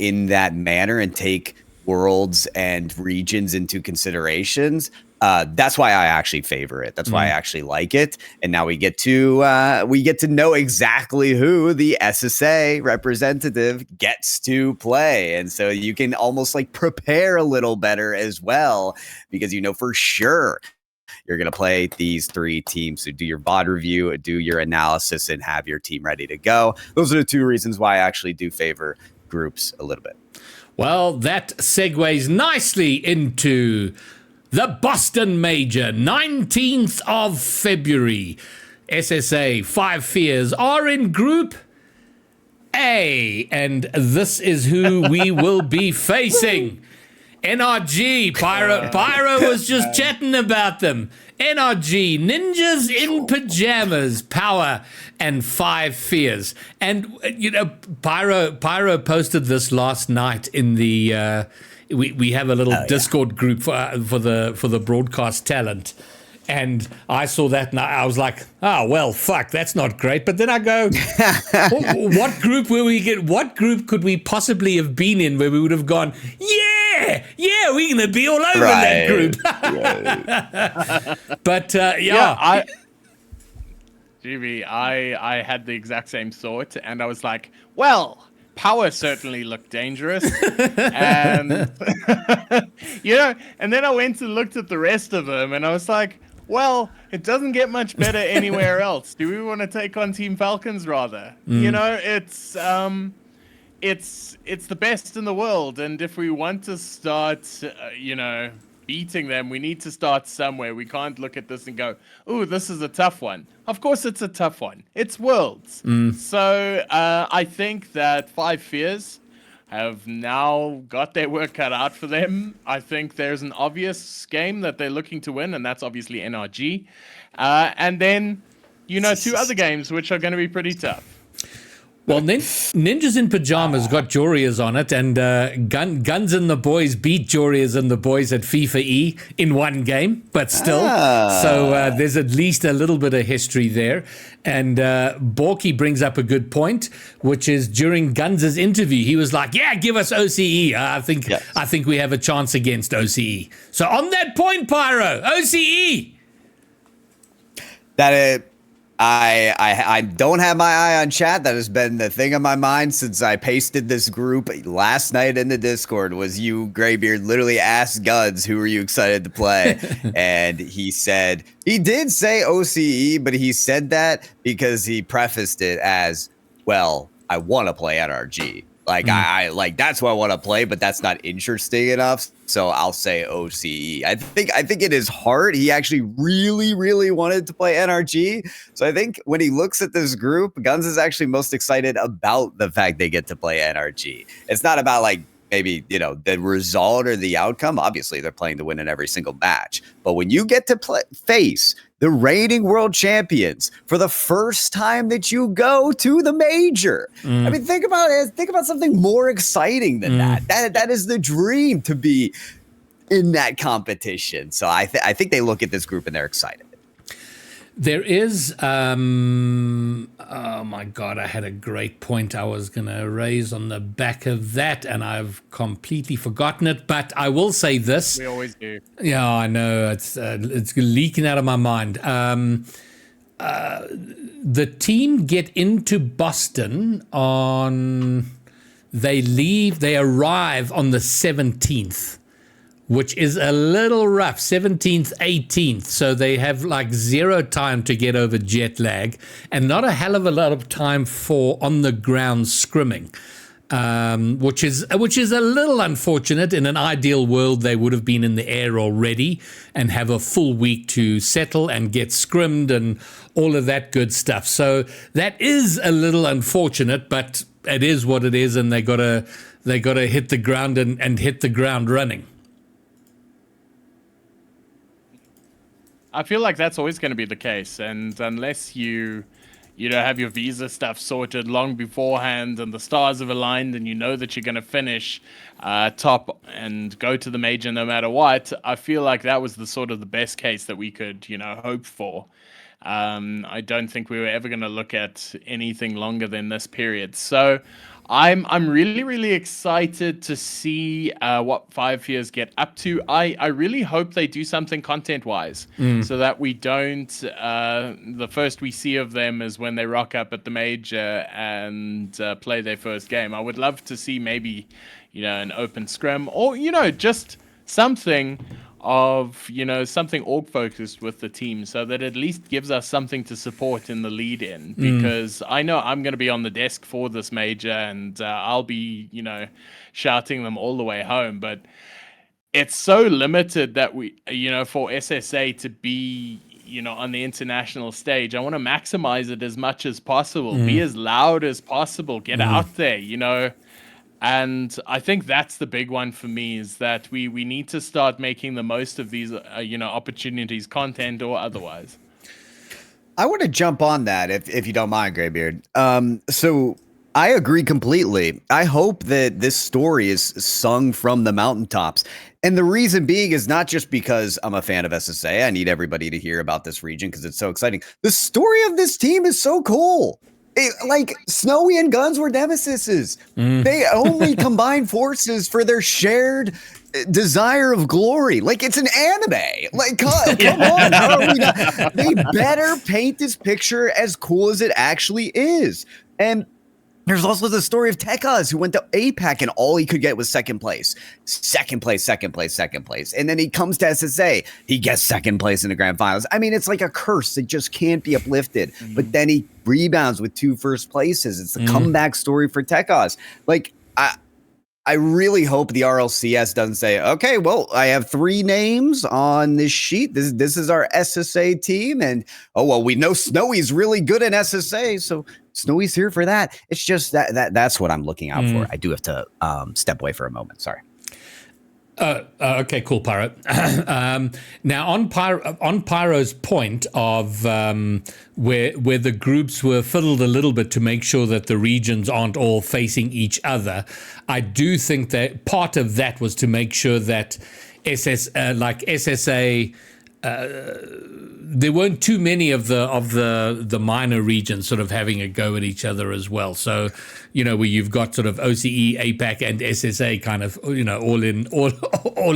in that manner and take worlds and regions into considerations, that's why I actually favor it. That's why I actually like it. And now we get to know exactly who the SSA representative gets to play. And so you can almost like prepare a little better as well, because you know for sure you're going to play these 3 teams. So do your VOD review, do your analysis, and have your team ready to go. Those are the 2 reasons why I actually do favor groups a little bit. Well, that segues nicely into the Boston Major, 19th of February. SSA 5 Fears are in Group A, and this is who we will be facing. NRG, Pyro was just chatting about them. NRG, Ninjas in Pajamas, Power, and 5 Fears. And, Pyro posted this last night in the... We have a little Discord group for the broadcast talent, and I saw that and I was like, oh well, fuck, that's not great. But then I go, what group could we possibly have been in where we would have gone, yeah, yeah, we're going to be all over that group. But GB, I had the exact same thought, and I was like, well, Power certainly looked dangerous. And, and then I went and looked at the rest of them, and I was like, well, it doesn't get much better anywhere else. Do we want to take on Team Falcons rather? It's the best in the world, and if we want to start, beating them, we need to start somewhere. We can't look at this and go, "Ooh, this is a tough one." Of course, it's a tough one. It's Worlds. So I think that Five Fears have now got their work cut out for them. I think there's an obvious game that they're looking to win, and that's obviously NRG. And then, two other games which are going to be pretty tough. Well, Ninjas in Pajamas got Jorias on it, and Guns and the Boys beat Jorias and the Boys at FIFA E in one game, but still. So there's at least a little bit of history there. And Borky brings up a good point, which is during Guns' interview, he was like, yeah, give us OCE. I think we have a chance against OCE. So on that point, Pyro, OCE. I don't have my eye on chat. That has been the thing on my mind since I pasted this group last night in the Discord. Was you, Graybeard, literally asked Guns, who are you excited to play? And he did say OCE, but he said that because he prefaced it as, well, I want to play NRG. I that's what I want to play, but that's not interesting enough. So I'll say OCE. I think in his heart, he actually really, really wanted to play NRG. So I think when he looks at this group, Guns is actually most excited about the fact they get to play NRG. It's not about maybe, the result or the outcome. Obviously, they're playing to win in every single match. But when you get to face the reigning world champions for the first time that you go to the major, I mean, think about it. Think about something more exciting than that. That is the dream, to be in that competition. So I think they look at this group and they're excited. There is, oh my God, I had a great point I was going to raise on the back of that, and I've completely forgotten it, but I will say this. We always do. Yeah, I know, it's leaking out of my mind. The team get into Boston they arrive on the 17th. Which is a little rough, 17th, 18th. So they have zero time to get over jet lag and not a hell of a lot of time for on-the-ground scrimming, which is a little unfortunate. In an ideal world, they would have been in the air already and have a full week to settle and get scrimmed and all of that good stuff. So that is a little unfortunate, but it is what it is, and they gotta hit the ground and hit the ground running. I feel like that's always going to be the case, and unless you have your visa stuff sorted long beforehand and the stars have aligned and you know that you're going to finish top and go to the major no matter what, I feel like that was the best case that we could hope for. I don't think we were ever going to look at anything longer than this period. So I'm really, really excited to see what 5 Years get up to. I really hope they do something content-wise so that we don't... the first we see of them is when they rock up at the major and play their first game. I would love to see maybe, an open scrim or, just something of, something org-focused with the team so that at least gives us something to support in the lead-in. Because I know I'm going to be on the desk for this major and I'll be, shouting them all the way home. But it's so limited that we, for SSA to be, on the international stage, I want to maximize it as much as possible, be as loud as possible, get out there, And I think that's the big one for me, is that we need to start making the most of these, opportunities, content or otherwise. I want to jump on that if you don't mind, Graybeard. So I agree completely. I hope that this story is sung from the mountaintops. And the reason being is not just because I'm a fan of SSA. I need everybody to hear about this region because it's so exciting. The story of this team is so cool. Snowy and Guns were nemesises. They only combined forces for their shared Desire of Glory. Like, it's an anime. Like, come on. How are we not? They better paint this picture as cool as it actually is. And there's also the story of Tekaz, who went to APAC and all he could get was second place. Second place. And then he comes to SSA. He gets second place in the grand finals. I mean, it's like a curse. It just can't be uplifted. But then he rebounds with 2 first places. It's the comeback story for Tekaz. Like, I really hope the RLCS doesn't say, okay, well, I have 3 names on this sheet. This is our SSA team. And, oh, well, we know Snowy's really good in SSA. So Snowy's here for that. It's just that's what I'm looking out for. I do have to step away for a moment. Sorry. Okay, cool, Pyro. Now, on Pyro's point of where the groups were fiddled a little bit to make sure that the regions aren't all facing each other, I do think that part of that was to make sure that SSA. There weren't too many of the minor regions sort of having a go at each other as well. So, where you've got sort of OCE, APAC, and SSA kind of, all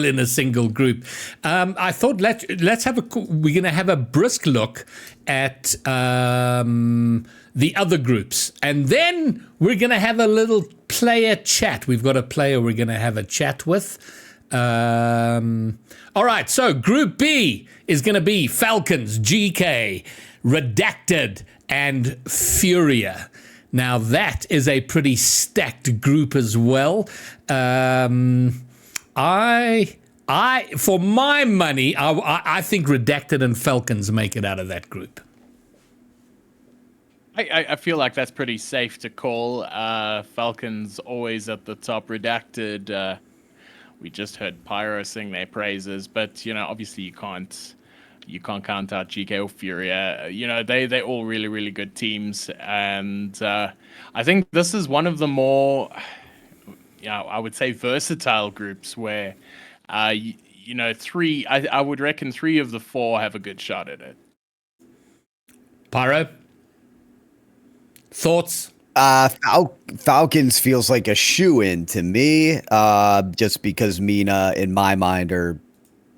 in a single group. I thought let's have we're going to have a brisk look at the other groups, and then we're going to have a little player chat. We've got a player we're going to have a chat with. All right, so Group B is going to be Falcons, GK, Redacted, and Furia. Now, that is a pretty stacked group as well. For my money, I think Redacted and Falcons make it out of that group. I feel like that's pretty safe to call. Falcons always at the top. Redacted, we just heard Pyro sing their praises, but obviously you can't count out GK or Furia. They're all really, really good teams, and I think this is one of the more, I would say, versatile groups where, three. I would reckon 3 of the 4 have a good shot at it. Pyro, thoughts? Falcons feels like a shoe-in to me, just because Mina, in my mind, are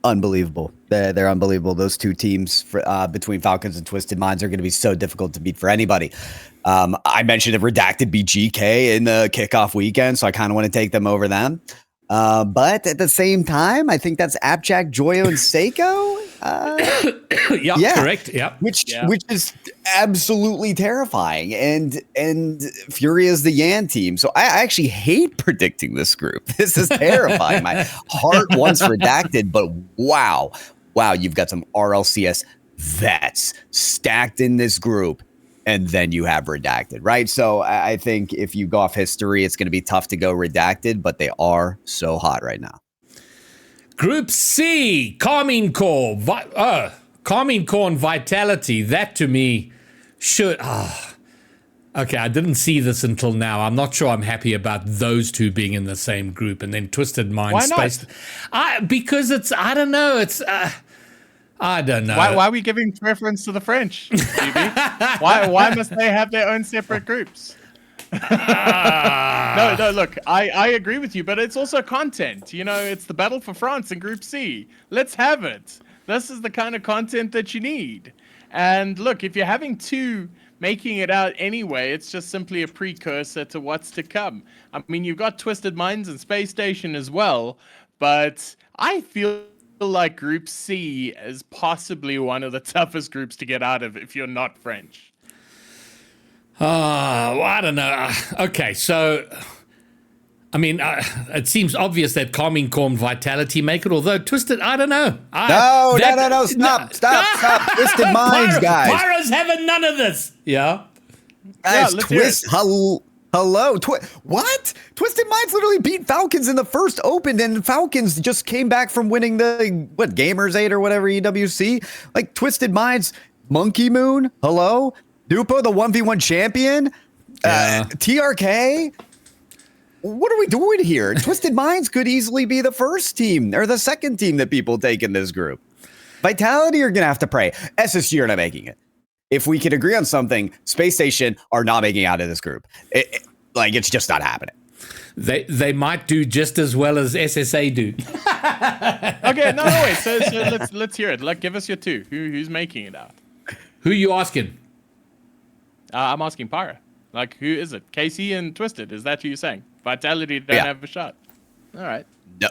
unbelievable. They're unbelievable. Those 2 teams between Falcons and Twisted Minds are going to be so difficult to beat for anybody. I mentioned if Redacted beat GK in the kickoff weekend, so I kind of want to take them over them. But at the same time, I think that's Apjack, Joyo, and Seiko. Yeah, correct. Yeah, which is absolutely terrifying. And Furia is the Yan team. So I actually hate predicting this group. This is terrifying. My heart wants Redacted, but wow, you've got some RLCS vets stacked in this group. And then you have Redacted, right? So I think if you go off history, it's going to be tough to go Redacted, but they are so hot right now. Group C, Carmine Core, Carmine Core and Vitality. That to me should. Okay, I didn't see this until now. I'm not sure I'm happy about those 2 being in the same group, and then Twisted Mind. Why not? Because it's. I don't know. It's. I don't know. Why are we giving preference to the French, GB? Why must they have their own separate groups? No, look, I agree with you, but it's also content. It's the battle for France in Group C. Let's have it. This is the kind of content that you need. And look, if you're having 2 making it out anyway, it's just simply a precursor to what's to come. I mean, you've got Twisted Minds and Space Station as well, but I feel like Group C is possibly one of the toughest groups to get out of if you're not French. I don't know. Okay, so I mean, it seems obvious that Carmine Core and Vitality make it, although Twisted, I don't know. No, stop. Twisted Minds, guys. Pyro's having none of this. Yeah. Guys, Hello. What? Twisted Minds literally beat Falcons in the first Open, and Falcons just came back from winning the, Gamers 8 or whatever, EWC? Like, Twisted Minds, Monkey Moon, hello? Dupo, the 1v1 champion? TRK? What are we doing here? Twisted Minds could easily be the first team, or the second team that people take in this group. Vitality are going to have to pray. SSG are not making it. If we could agree on something, Space Station are not making out of this group. It's just not happening. They might do just as well as SSA do. Okay, no, wait. So let's hear it. Like, give us your two. Who's making it out? Who you asking? I'm asking Pyra. Like, who is it? KC and Twisted. Is that who you're saying? Vitality don't have a shot. All right.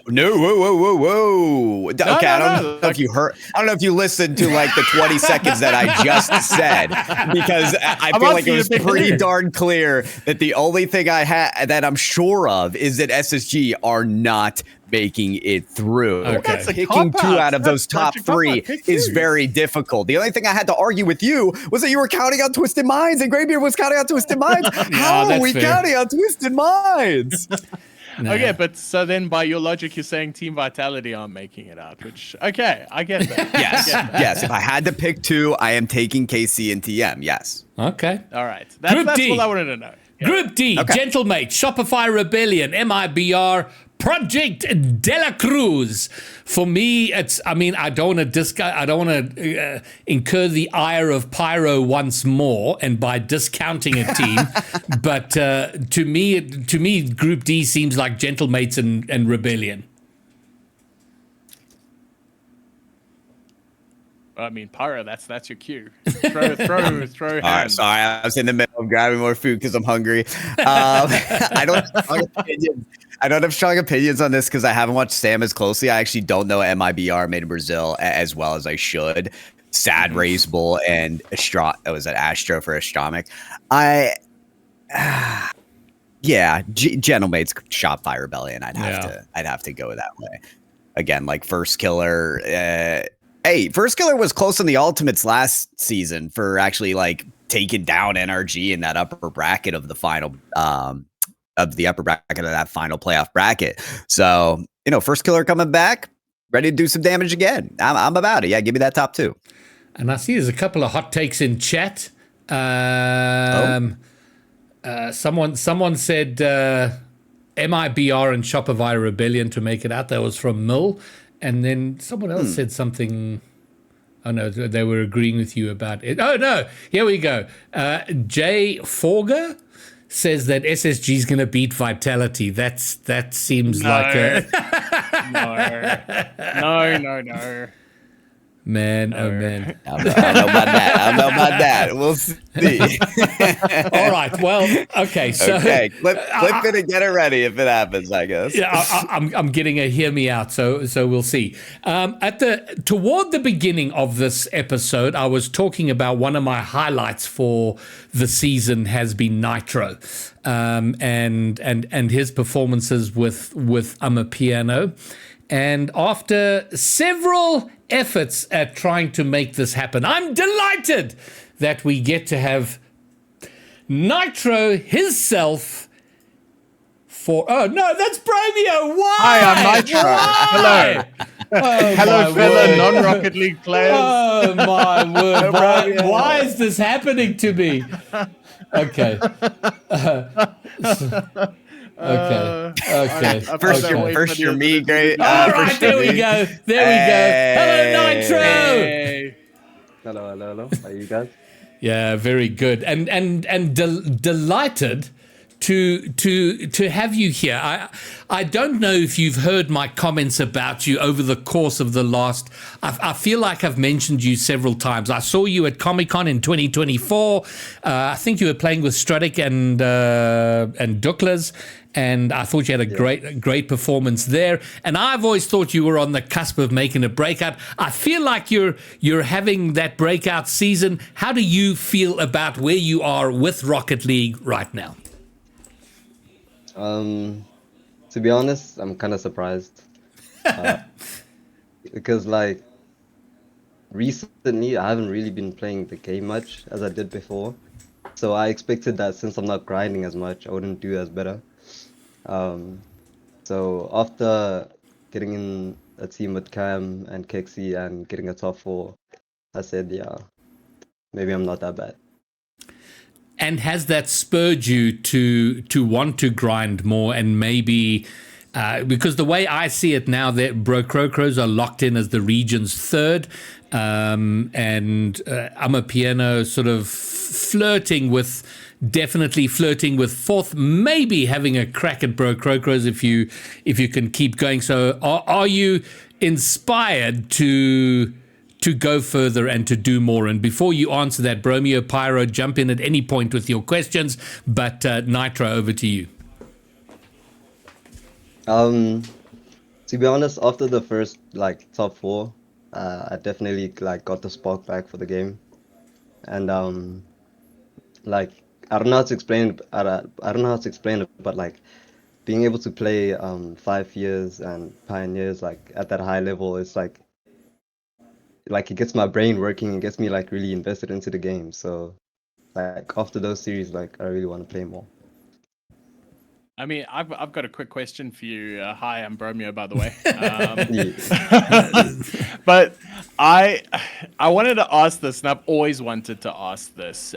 No, whoa. Okay, I don't know if you heard. I don't know if you listened to like the 20 seconds that I just said, because I feel like it was pretty darn clear that the only thing that I'm sure of is that SSG are not making it through. Okay. Picking 2 out of those top 3 is very difficult. The only thing I had to argue with you was that you were counting on Twisted Minds and Greybeard was counting on Twisted Minds. How are we counting on Twisted Minds? No. Okay, but so then by your logic, you're saying Team Vitality aren't making it out, which, okay, I get that. Yes. If I had to pick 2, I am taking KC and TM, yes. Okay. All right. That's what I wanted to know. Yeah. Group D, Gentlemate, Shopify Rebellion, MIBR, Project De La Cruz. For me, I don't want to incur the ire of Pyro once more, and by discounting a team. But to me, Group D seems like Gentlemates and Rebellion. I mean, Pyro, that's your cue. Throw All right, sorry, I was in the middle of grabbing more food because I'm hungry. I don't have strong opinions on this because I haven't watched Sam as closely. I actually don't know MIBR made in Brazil as well as I should. Sad Race Bull and Astro for Astronomic. Gentlemate's Shopify Rebellion. I'd have to go that way. Again, like First Killer. First Killer was close on the Ultimates last season for actually like taking down NRG in that upper bracket of the final of that final playoff bracket. So, First Killer coming back, ready to do some damage again. I'm about it. Yeah, give me that top 2. And I see there's a couple of hot takes in chat. Someone said MIBR and Shopify Rebellion to make it out. That was from Mill. And then someone else said something. Oh, no, they were agreeing with you about it. Oh, no, here we go. Jay Forger says that SSG is going to beat Vitality. That seems like a... No. Man, oh man. I don't know about that. We'll see. All right. Well, okay. So clip it and get it ready if it happens, I guess. Yeah, I'm getting a hear me out. So we'll see. Toward the beginning of this episode, I was talking about one of my highlights for the season has been Nitro, and his performances with Amapiano. And after several efforts at trying to make this happen, I'm delighted that we get to have Nitro himself for... Oh, no, that's Bromeo. Why? Hi, I'm Nitro. Why? Hello. Hello, fellow non-Rocket League players. Oh, my word. Why is this happening to me? Okay. Okay. First you're me, great. All right, there we go. Hello, Nitro. Hey. Hello. How are you guys? Yeah, very good. And delighted to have you here. I don't know if you've heard my comments about you over the course of the last. I feel like I've mentioned you several times. I saw you at Comic-Con in 2024. I think you were playing with Stratic and Duklas, and I thought you had a great performance there. And I've always thought you were on the cusp of making a breakout. I feel like you're having that breakout season. How do you feel about where you are with Rocket League right now? To be honest, I'm kind of surprised because like recently I haven't really been playing the game much as I did before, so I expected that since I'm not grinding as much, I wouldn't do as better. So after getting in a team with Cam and Kexi and getting a top 4, I said, yeah, maybe I'm not that bad. And has that spurred you to want to grind more and maybe because the way I see it now, that Crocros are locked in as the region's 3rd, and Amapiano sort of flirting with definitely flirting with fourth, maybe having a crack at Bro Crocros if you can keep going. So are you inspired to go further and to do more? And before you answer that, Bromeo, Pyro, jump in at any point with your questions, but Nitro, over to you. To be honest, after the first like top 4, I definitely like got the spark back for the game, and like I don't know how to explain it. I don't know how to explain it, but like being able to play 5 years and pioneers like at that high level, it's like it gets my brain working. It gets me like really invested into the game. So like after those series, like I really want to play more. I mean, I've got a quick question for you. Hi, I'm Bromeo, by the way. But I wanted to ask this, and I've always wanted to ask this.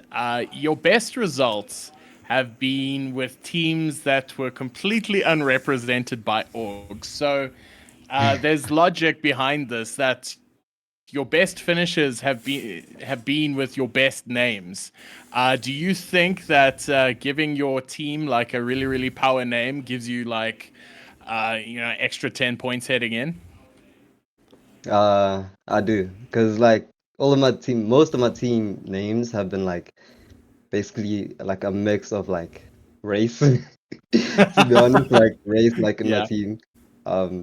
Your best results have been with teams that were completely unrepresented by orgs. So there's logic behind this, that your best finishes have been with your best names. Do you think that giving your team like a really, really power name gives you like extra 10 points heading in? I do, because like most of my team names have been like basically like a mix of like race. To be honest, like race like in my Yeah. team.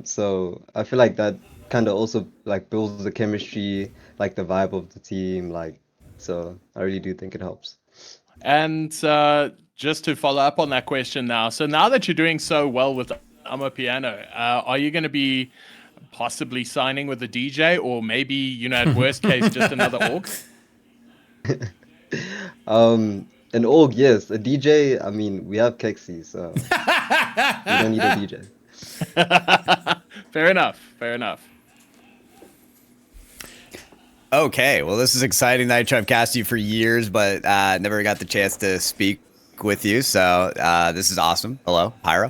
So I feel like that kind of also like builds the chemistry, like the vibe of the team, like so I really do think it helps. And just to follow up on that question now, so now that you're doing so well with Amapiano, are you going to be possibly signing with a DJ, or maybe, at worst case, just another org? An org, yes. A DJ, I mean, we have Kexi, so we don't need a DJ. Fair enough. Fair enough. Okay, well, this is exciting. Nitro, I've cast you for years, but never got the chance to speak with you. So this is awesome. Hello, Pyro.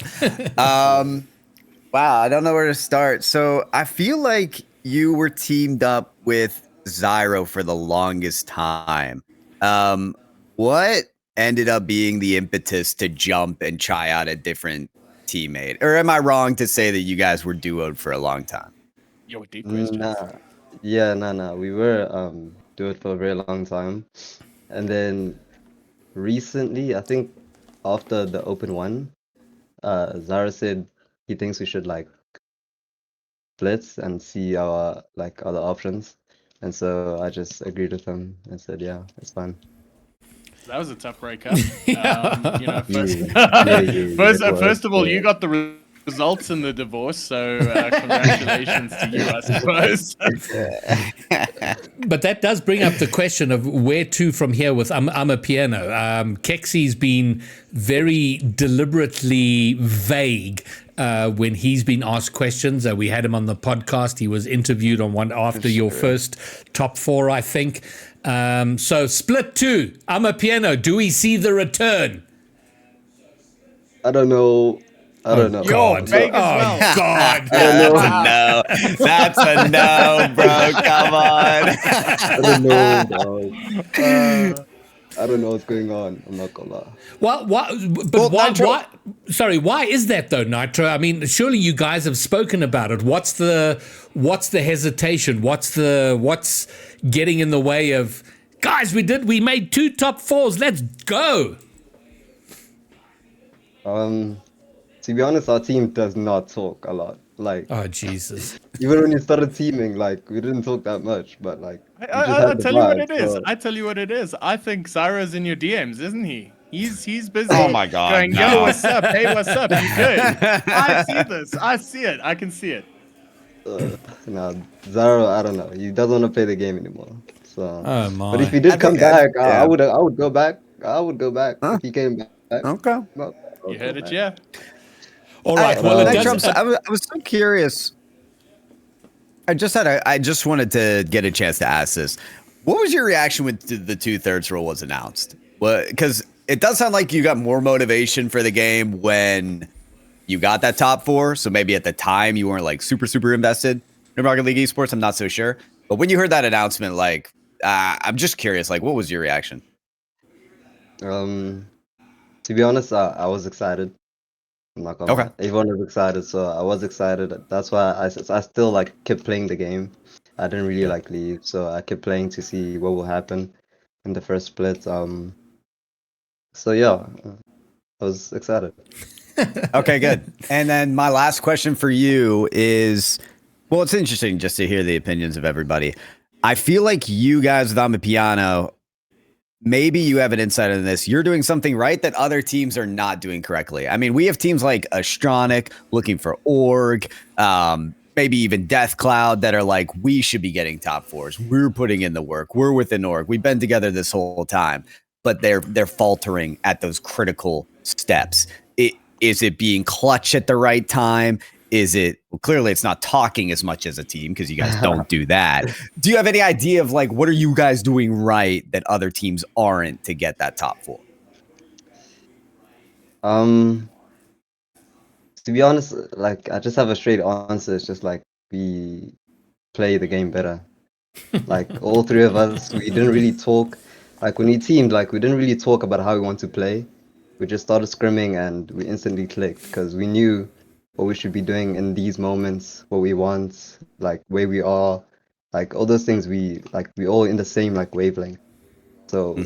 Wow, I don't know where to start. So I feel like you were teamed up with Zyro for the longest time. What ended up being the impetus to jump and try out a different teammate? Or am I wrong to say that you guys were duoed for a long time? Yo, deep questions. Nah. Yeah, nah. We were do it for a very long time. And then recently, I think after the open one, Zara said he thinks we should like blitz and see our like other options. And so I just agreed with him and said, yeah, it's fine. That was a tough breakup. First of all, you got the results in the divorce, so congratulations to you, I suppose. But that does bring up the question of where to from here with Amapiano. Kexi's been very deliberately vague when he's been asked questions. We had him on the podcast. He was interviewed on one after your first top 4, I think. So split 2, Amapiano, do we see the return? I don't know. God. Vague as well. God. That's a no, bro. Come on. I don't know, dog. I don't know what's going on. I'm not gonna lie. Why? Sorry, why is that though, Nitro? I mean, surely you guys have spoken about it. What's the hesitation? What's getting in the way of, guys? We made 2 top 4s. Let's go. To be honest, our team does not talk a lot. Like, oh Jesus! Even when you started teaming, like we didn't talk that much, but like I'll tell you what it is. I tell you what it is. I think Zyro's in your DMs, isn't he? He's busy. Oh my God! Going, yo, what's up? Hey, what's up? You good? I see this. I see it. I can see it. No, Zyro, I don't know. He doesn't want to play the game anymore. So, oh my! But if he did come back, I would go back. I would go back if he came back. Okay. Well, you heard it, yeah. All right. I was so curious. I just wanted to get a chance to ask this. What was your reaction when the 2/3 rule was announced? Well, because it does sound like you got more motivation for the game when you got that top 4. So maybe at the time you weren't like super invested in Rocket League Esports. I'm not so sure. But when you heard that announcement, like, I'm just curious, like, what was your reaction? To be honest, I was excited. I'm not gonna Okay. lie. Everyone was excited, so I was excited. That's why I still like kept playing the game. I didn't really like leave, so I kept playing to see what will happen in the first split. So yeah, I was excited. Okay, good. And then my last question for you is, well, it's interesting just to hear the opinions of everybody. I feel like you guys with Amapiano, maybe you have an insight on this. You're doing something right that other teams are not doing correctly. I mean, we have teams like Astronic looking for Org, maybe even Death Cloud that are like, we should be getting top fours. We're putting in the work. We're within Org. We've been together this whole time, but they're faltering at those critical steps. Is it being clutch at the right time? Is it, well, clearly it's not talking as much as a team because you guys don't do that. Do you have any idea of like, what are you guys doing right that other teams aren't to get that top four? To be honest, like I just have a straight answer. It's just like we play the game better. Like all three of us, we didn't really talk. Like when we teamed, like we didn't really talk about how we want to play. We just started scrimming and we instantly clicked because we knew what we should be doing in these moments, what we want, like where we are, like all those things. We all in the same like wavelength. So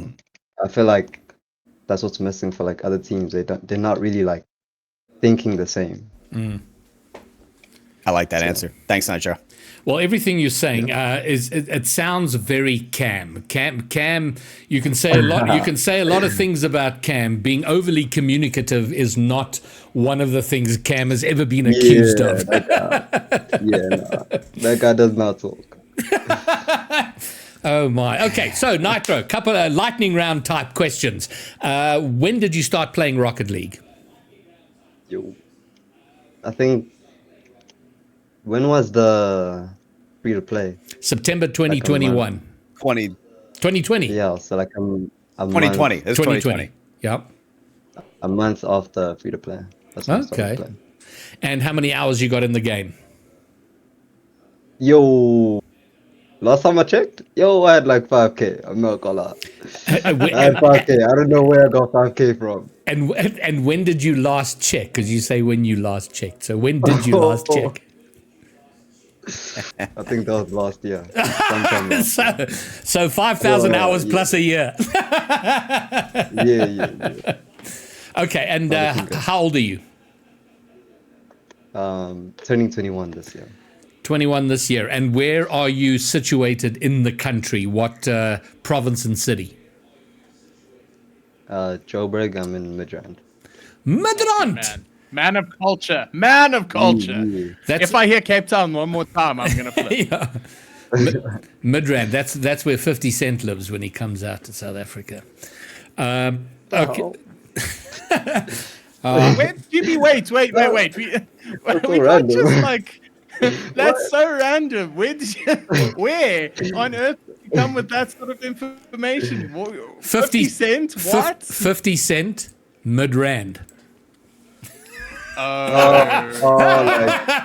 I feel like that's what's missing for like other teams. They're not really like thinking the same. I like that answer. Thanks, Nitro. Well, everything you're saying it sounds very Cam. Cam. You can say a lot. You can say a lot of things about Cam. Being overly communicative is not one of the things Cam has ever been accused of. That guy does not talk. Oh my. Okay, so Nitro, couple of lightning round type questions. When did you start playing Rocket League? Yo, I think when was the free to play? September 2021. 2020. Yeah, so like a 2020. month, It was 2020. Yep. a month after free to play. That's when I started Okay. playing. And how many hours you got in the game? Yo, last time I checked, I had like 5K. I'm not gonna lie. I had 5K. I don't know where I got 5K from. And when did you last check? Because you say when you last checked. So when did you last check? I think that was last year. Sometime last year. So 5,000 hours plus a year. Yeah. Okay, and how old are you? Turning 21 this year. 21 this year. And where are you situated in the country? What province and city? Joburg, I'm in Midrand. Midrand! Man of culture. Man of culture. Yeah. If I hear Cape Town one more time, I'm going to flip. Yeah. Midrand, that's where 50 Cent lives when he comes out to South Africa. Okay. Wait. We, so we can't random. just like... That's so random. Where on earth did you come with that sort of information? 50 Cent? What? 50 Cent, Midrand. Like,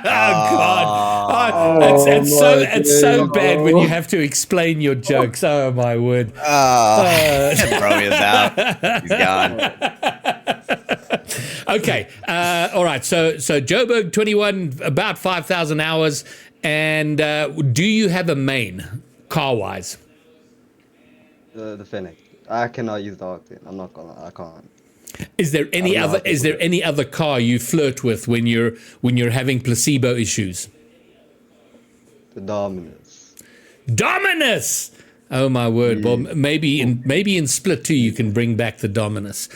God! It's so bad when you have to explain your jokes. Oh my word! Bro is out. He's gone. Okay, all right. So Joburg 21, about 5,000 hours, and do you have a main car wise? the Fennec. I cannot use the Octane. I'm not gonna. I can't. Is there any other car you flirt with when you're having placebo issues? The Dominus. Dominus! Oh my word! Yeah. Well, maybe in Split 2 you can bring back the Dominus.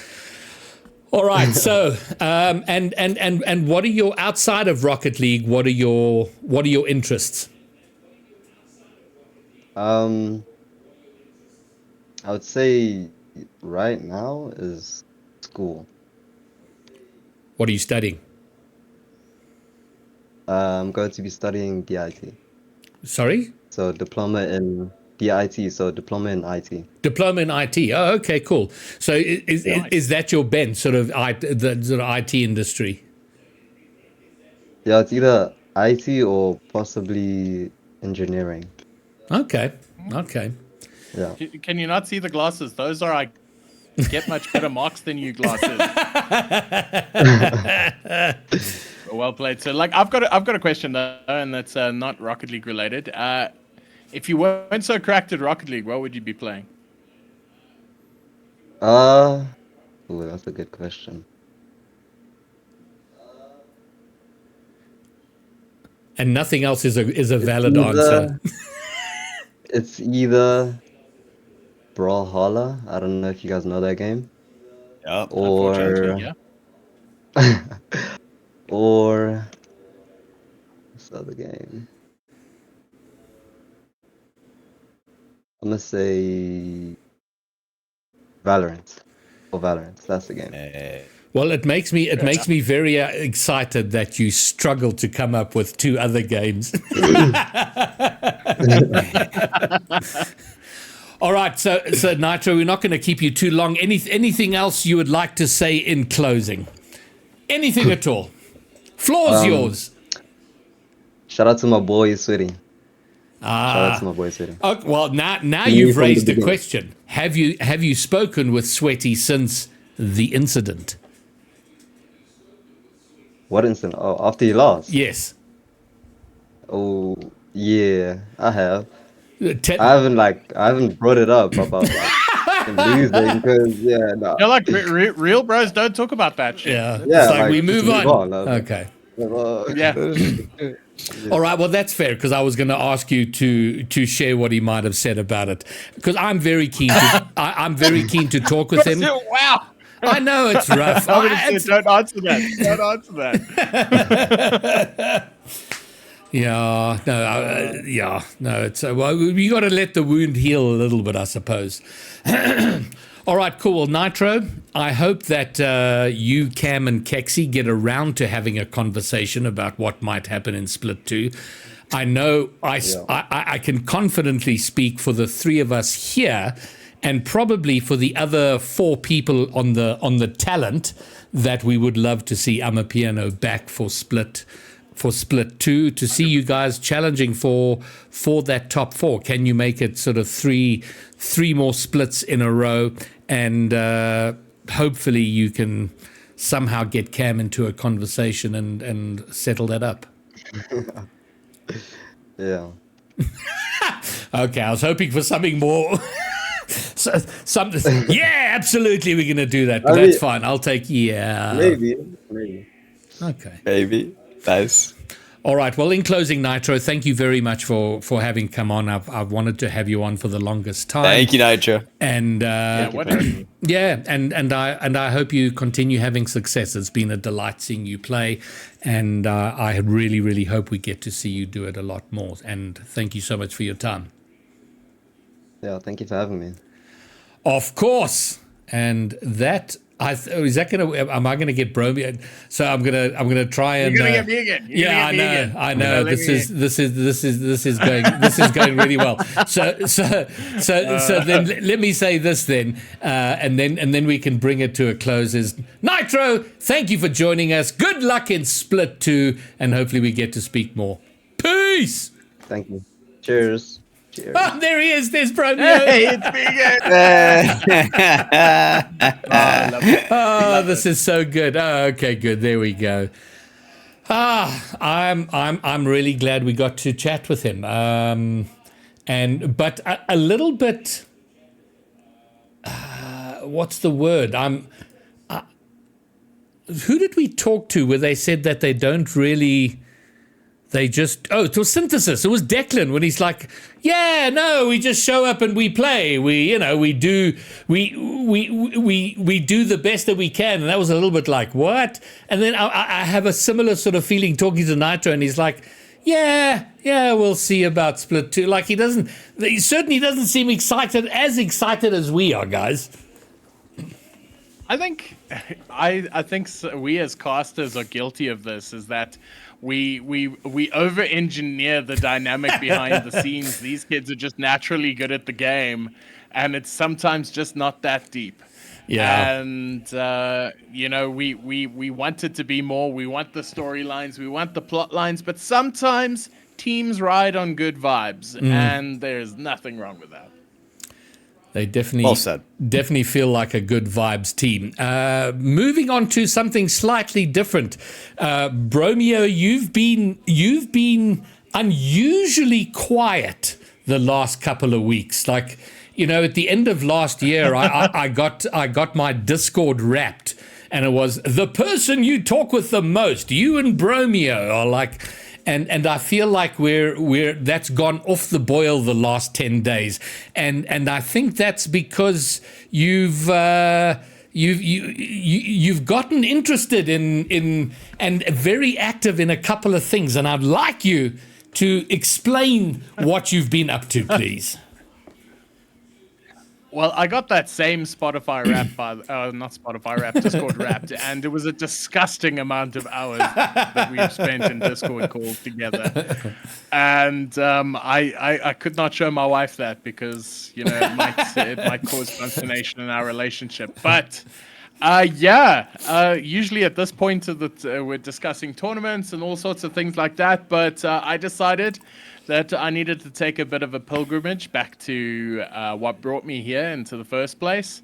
All right. So, and what are your outside of Rocket League? What are your interests? I would say right now is school. What are you studying? I'm going to be studying DIT. Sorry? So diploma in DIT. So diploma in IT. Diploma in IT. Oh, okay, cool. So is that your bent, sort of the sort of IT industry? Yeah, it's either IT or possibly engineering. Okay. Yeah. Can you not see the glasses? Those are get much better marks than you, Glasses. Well played. So, like, I've got a question though, and that's not Rocket League related. If you weren't so cracked at Rocket League, what would you be playing? Ooh, that's a good question. And nothing else is a valid answer. It's either Brawlhalla. I don't know if you guys know that game. Yep. Or Unfortunately, or what's the other game? I'm gonna say Valorant. Or Valorant. That's the game. Well, it makes me very excited that you struggle to come up with two other games. All right, so Nitro, we're not going to keep you too long. Anything else you would like to say in closing? Anything at all? Floor's yours. Shout out to my boy Sweetie. Shout out to my boy Sweetie. Oh, well, now Me you've from the raised a beginning. question. Have you spoken with Sweaty since the incident? What incident? Oh, after you lost? Yes. Oh, yeah, I have. Te- I haven't brought it up about him losing because no. You're like real bros don't talk about that shit. yeah. Yeah, It's like we just move on. like, Okay. Yeah. All right. Well, that's fair because I was going to ask you to share what he might have said about it because I'm very keen. I'm very keen to talk with him. Wow. I know it's rough. Don't answer that. Don't answer that. Yeah, no. It's well, we got to let the wound heal a little bit, I suppose. All right, cool. Well, Nitro, I hope that you, Cam, and Kexi get around to having a conversation about what might happen in Split 2. I know I can confidently speak for the three of us here, and probably for the other four people on the talent that we would love to see Amapiano back for Split 2, to see you guys challenging for that top four. Can you make it sort of three more splits in a row, and hopefully you can somehow get Cam into a conversation and settle that up. Yeah. Okay, I was hoping for something more. Something. Yeah, absolutely, we're going to do that. But that's fine. I'll take Maybe. Okay. Maybe. Nice. All right. Well, in closing, Nitro, thank you very much for having come on. I've wanted to have you on for the longest time. Thank you, Nitro. And Whatever. yeah, and I hope you continue having success. It's been a delight seeing you play, and I really, really hope we get to see you do it a lot more. And thank you so much for your time. Yeah, thank you for having me. Of course. And that am I gonna get Bromeo? So I'm gonna try and You're gonna get me again. I know. This is going really well. So then let me say this then, and then we can bring it to a close. Is Nitro, thank you for joining us. Good luck in Split 2, and hopefully we get to speak more. Peace. Thank you. Cheers. Cheers. Oh, there he is. There's Bromeo. Hey, it's vegan. I love it. Oh, this is so good. Oh, okay, good. There we go. I'm really glad we got to chat with him. But a little bit. What's the word? Who did we talk to where they said that they don't really? It was Synthesis. It was Declan when he's like, yeah, no, we just show up and we play. We do the best that we can. And that was a little bit like, what? And then I have a similar sort of feeling talking to Nitro, and he's like, yeah, we'll see about Split 2. Like he certainly doesn't seem as excited as we are, guys. I think we as casters are guilty of this. Is that we over-engineer the dynamic behind the scenes. These kids are just naturally good at the game, and it's sometimes just not that deep. Yeah. And we want it to be more. We want the storylines. We want the plot lines. But sometimes teams ride on good vibes, and there's nothing wrong with that. They definitely, Well said. definitely feel like a good vibes team. Moving on to something slightly different, Bromeo, you've been unusually quiet the last couple of weeks. Like, you know, at the end of last year, I got my Discord wrapped, and it was the person you talk with the most. You and Bromeo are like. And I feel like we're that's gone off the boil the last 10 days, and I think that's because you've gotten interested in and very active in a couple of things, and I'd like you to explain what you've been up to, please. Well, I got that same Spotify Wrapped not Spotify Wrapped, Discord Wrapped, and it was a disgusting amount of hours that we've spent in Discord calls together. And I could not show my wife that because, you know, it might cause consternation in our relationship. But usually at this point we're discussing tournaments and all sorts of things like that. But I decided that I needed to take a bit of a pilgrimage back to what brought me here into the first place.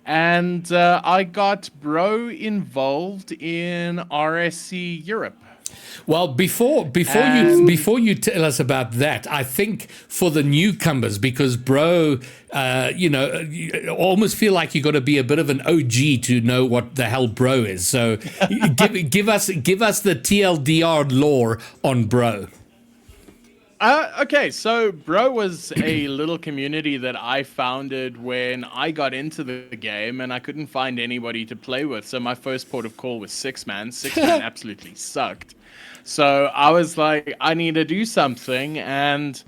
And I got Bro involved in RSC Europe. Well, before you tell us about that, I think for the newcomers, because Bro, you almost feel like you got to be a bit of an OG to know what the hell Bro is. So give us the TLDR lore on Bro. Okay, so Bro was a little community that I founded when I got into the game and I couldn't find anybody to play with. So my first port of call was 6-man. 6-man absolutely sucked. So I was like, I need to do something. And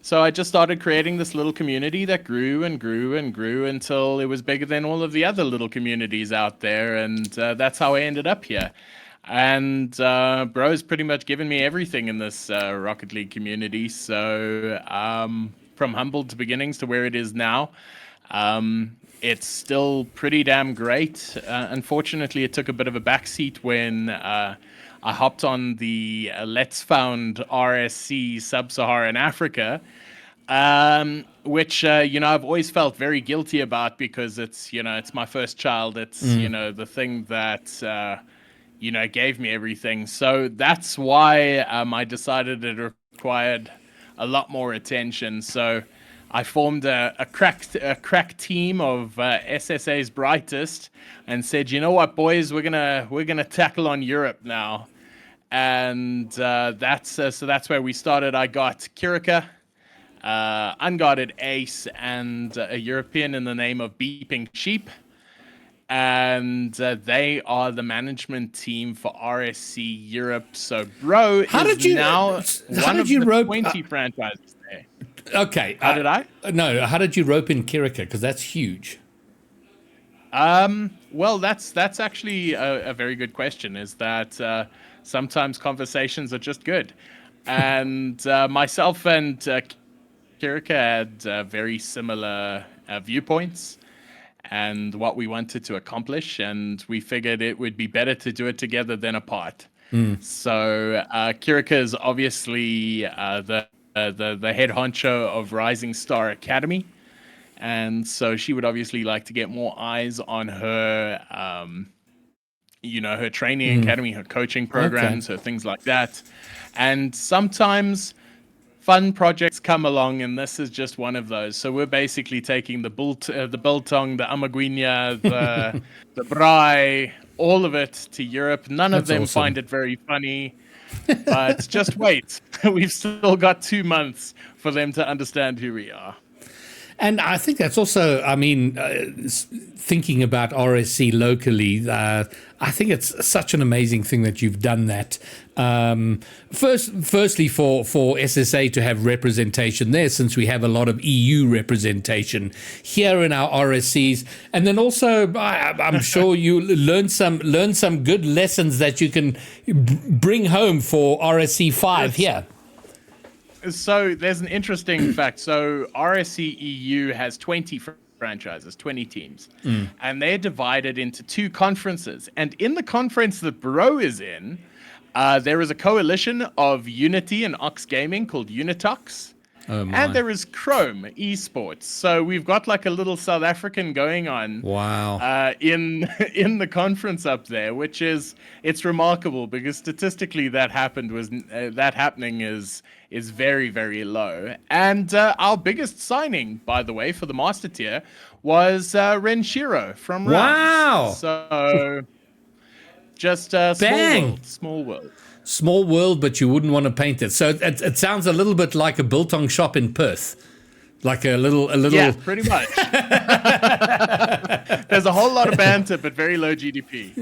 so I just started creating this little community that grew and grew and grew until it was bigger than all of the other little communities out there. And that's how I ended up here. And Bro's pretty much given me everything in this Rocket League community. So from humble to beginnings to where it is now, it's still pretty damn great. Unfortunately, it took a bit of a backseat when I hopped on the Let's Found RSC Sub-Saharan Africa, which I've always felt very guilty about because it's my first child. It's the thing that gave me everything. So that's why I decided it required a lot more attention. So I formed a crack team of SSA's brightest and said, you know what, boys, we're gonna tackle on Europe now. And that's where we started. I got Kirika, Unguarded Ace, and a European in the name of Beeping Sheep. And they are the management team for RSC Europe. So Bro is now one of the 20 franchises there. Okay. How did I? No, how did you rope in Kirika? Because that's huge. Well, that's actually a very good question, is that sometimes conversations are just good. And myself and Kirika had very similar viewpoints and what we wanted to accomplish, and we figured it would be better to do it together than apart. So Kirika is obviously the head honcho of Rising Star Academy, and so she would obviously like to get more eyes on her, her training academy, her coaching programs, her things like that. And sometimes fun projects come along, and this is just one of those. So we're basically taking the biltong, the amaguinha, the braai, all of it to Europe. None of them find it very funny, but just wait. We've still got 2 months for them to understand who we are. And I think that's also, thinking about RSC locally, I think it's such an amazing thing that you've done that. Firstly, for SSA to have representation there, since we have a lot of EU representation here in our RSCs, and then also I'm sure you learn some good lessons that you can bring home for RSC 5 here. So there's an interesting fact. So RSC EU has 20 franchises, 20 teams, and they're divided into 2 conferences. And in the conference that Bro is in, there is a coalition of Unity and Ox Gaming called Unitox. Oh, my. and there is Chrome Esports. So we've got like a little South African going on. Wow. In the conference up there, which it's remarkable because statistically that happening is very, very low. And our biggest signing, by the way, for the master tier was Renshiro from Rams. Wow. So just Bang. small world. Small world, but you wouldn't want to paint it. So it sounds a little bit like a biltong shop in Perth. Like a little. Yeah, pretty much. There's a whole lot of banter, but very low GDP.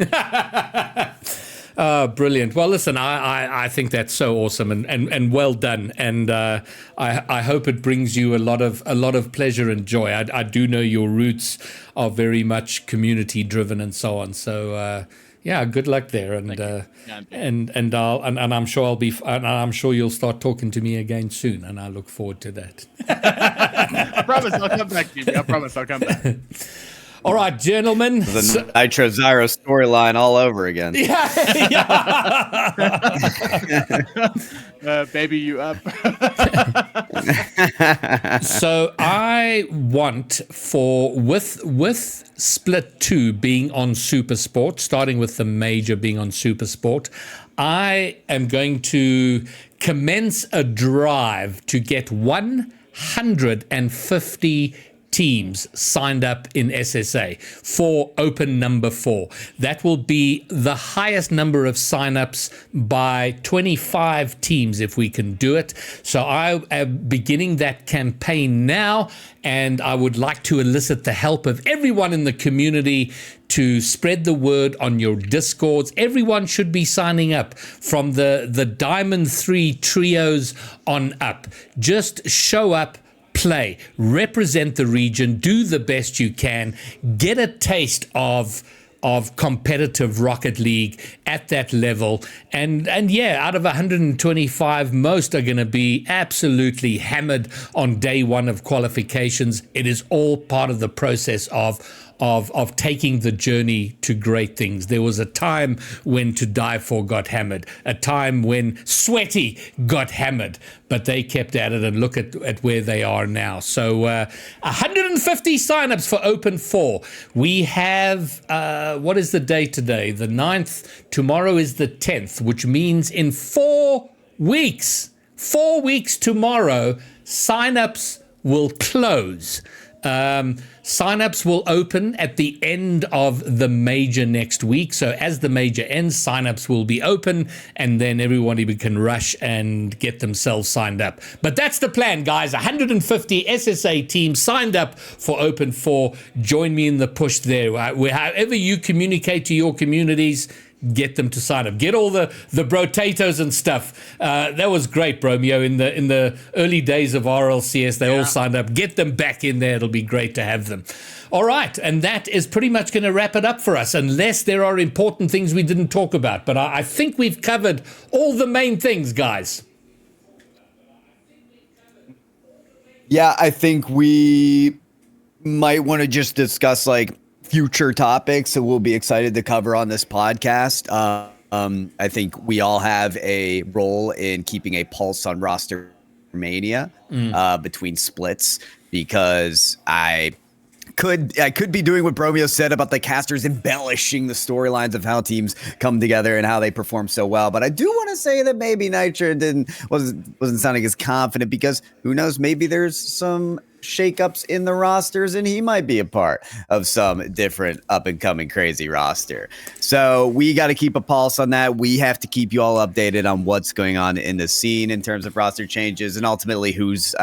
Brilliant. Well, listen, I think that's so awesome and well done. And I hope it brings you a lot of pleasure and joy. I do know your roots are very much community driven and so on. So yeah, good luck there. And I'm sure I'm sure you'll start talking to me again soon. And I look forward to that. I promise I'll come back, Jimmy. I promise I'll come back. All right, gentlemen. The Nitro Zyro storyline all over again. Baby, you up? So I want with Split 2 being on Super Sport, starting with the major being on Super Sport, I am going to commence a drive to get 150 teams signed up in SSA for Open number 4. That will be the highest number of signups by 25 teams if we can do it. So I am beginning that campaign now, and I would like to elicit the help of everyone in the community to spread the word on your Discords. Everyone should be signing up from the Diamond 3 trios on up. Just show up, play, represent the region, do the best you can, get a taste of competitive Rocket League at that level. And yeah, out of 125, most are going to be absolutely hammered on day one of qualifications. It is all part of the process of taking the journey to great things. There was a time when To Die For got hammered, a time when Sweaty got hammered, but they kept at it, and look at where they are now. So 150 signups for Open 4. We have, what is the date today? The 9th. Tomorrow is the 10th, which means in 4 weeks tomorrow, signups will close. Signups will open at the end of the major next week. So as the major ends, signups will be open, and then everybody can rush and get themselves signed up. But that's the plan, guys. 150 SSA teams signed up for Open 4. Join me in the push there. However you communicate to your communities, get them to sign up. Get all the brotatoes and stuff. That was great, Bromeo. In the early days of RLCS, they all signed up. Get them back in there. It'll be great to have them. All right, and that is pretty much going to wrap it up for us, unless there are important things we didn't talk about. But I think we've covered all the main things, guys. Yeah, I think we might want to just discuss like future topics that we'll be excited to cover on this podcast. I think we all have a role in keeping a pulse on roster mania between splits, because I could be doing what Bromeo said about the casters embellishing the storylines of how teams come together and how they perform so well. But I do want to say that maybe Nitro wasn't sounding as confident, because who knows, maybe there's some shakeups in the rosters and he might be a part of some different up and coming crazy roster. So we got to keep a pulse on that. We have to keep you all updated on what's going on in the scene in terms of roster changes, and ultimately who's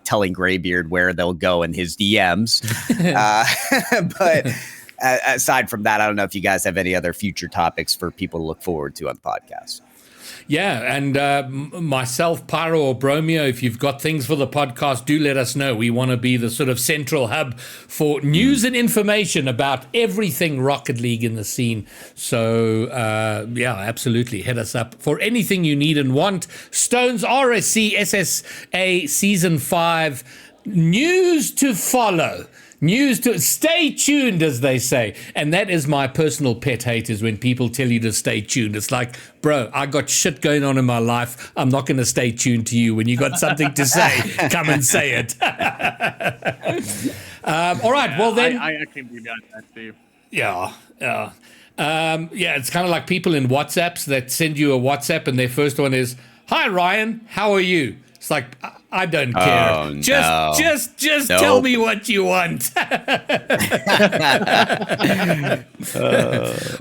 telling Graybeard where they'll go in his DMs. But aside from that, I don't know if you guys have any other future topics for people to look forward to on the podcast. Yeah, and myself, Pyro, or Bromeo, if you've got things for the podcast, do let us know. We want to be the sort of central hub for news and information about everything Rocket League in the scene. So, yeah, absolutely. Hit us up for anything you need and want. Stones RSC SSA Season 5. News to follow. News to stay tuned, as they say. And that is my personal pet hate, is when people tell you to stay tuned. It's like, bro, I got shit going on in my life. I'm not going to stay tuned to you. When you got something to say, come and say it. All right, well then. I can be done that too. Yeah. It's kind of like people in WhatsApps that send you a WhatsApp and their first one is, "Hi Ryan, how are you?" It's like, I don't care. Oh, Just tell me what you want.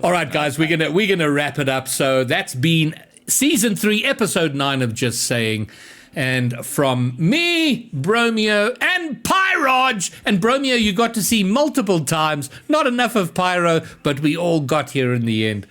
All right, guys, we're gonna wrap it up. So that's been season 3, episode 9 of Just Saying. And from me, Bromeo, and Pyroj. And Bromeo, you got to see multiple times. Not enough of Pyro, but we all got here in the end.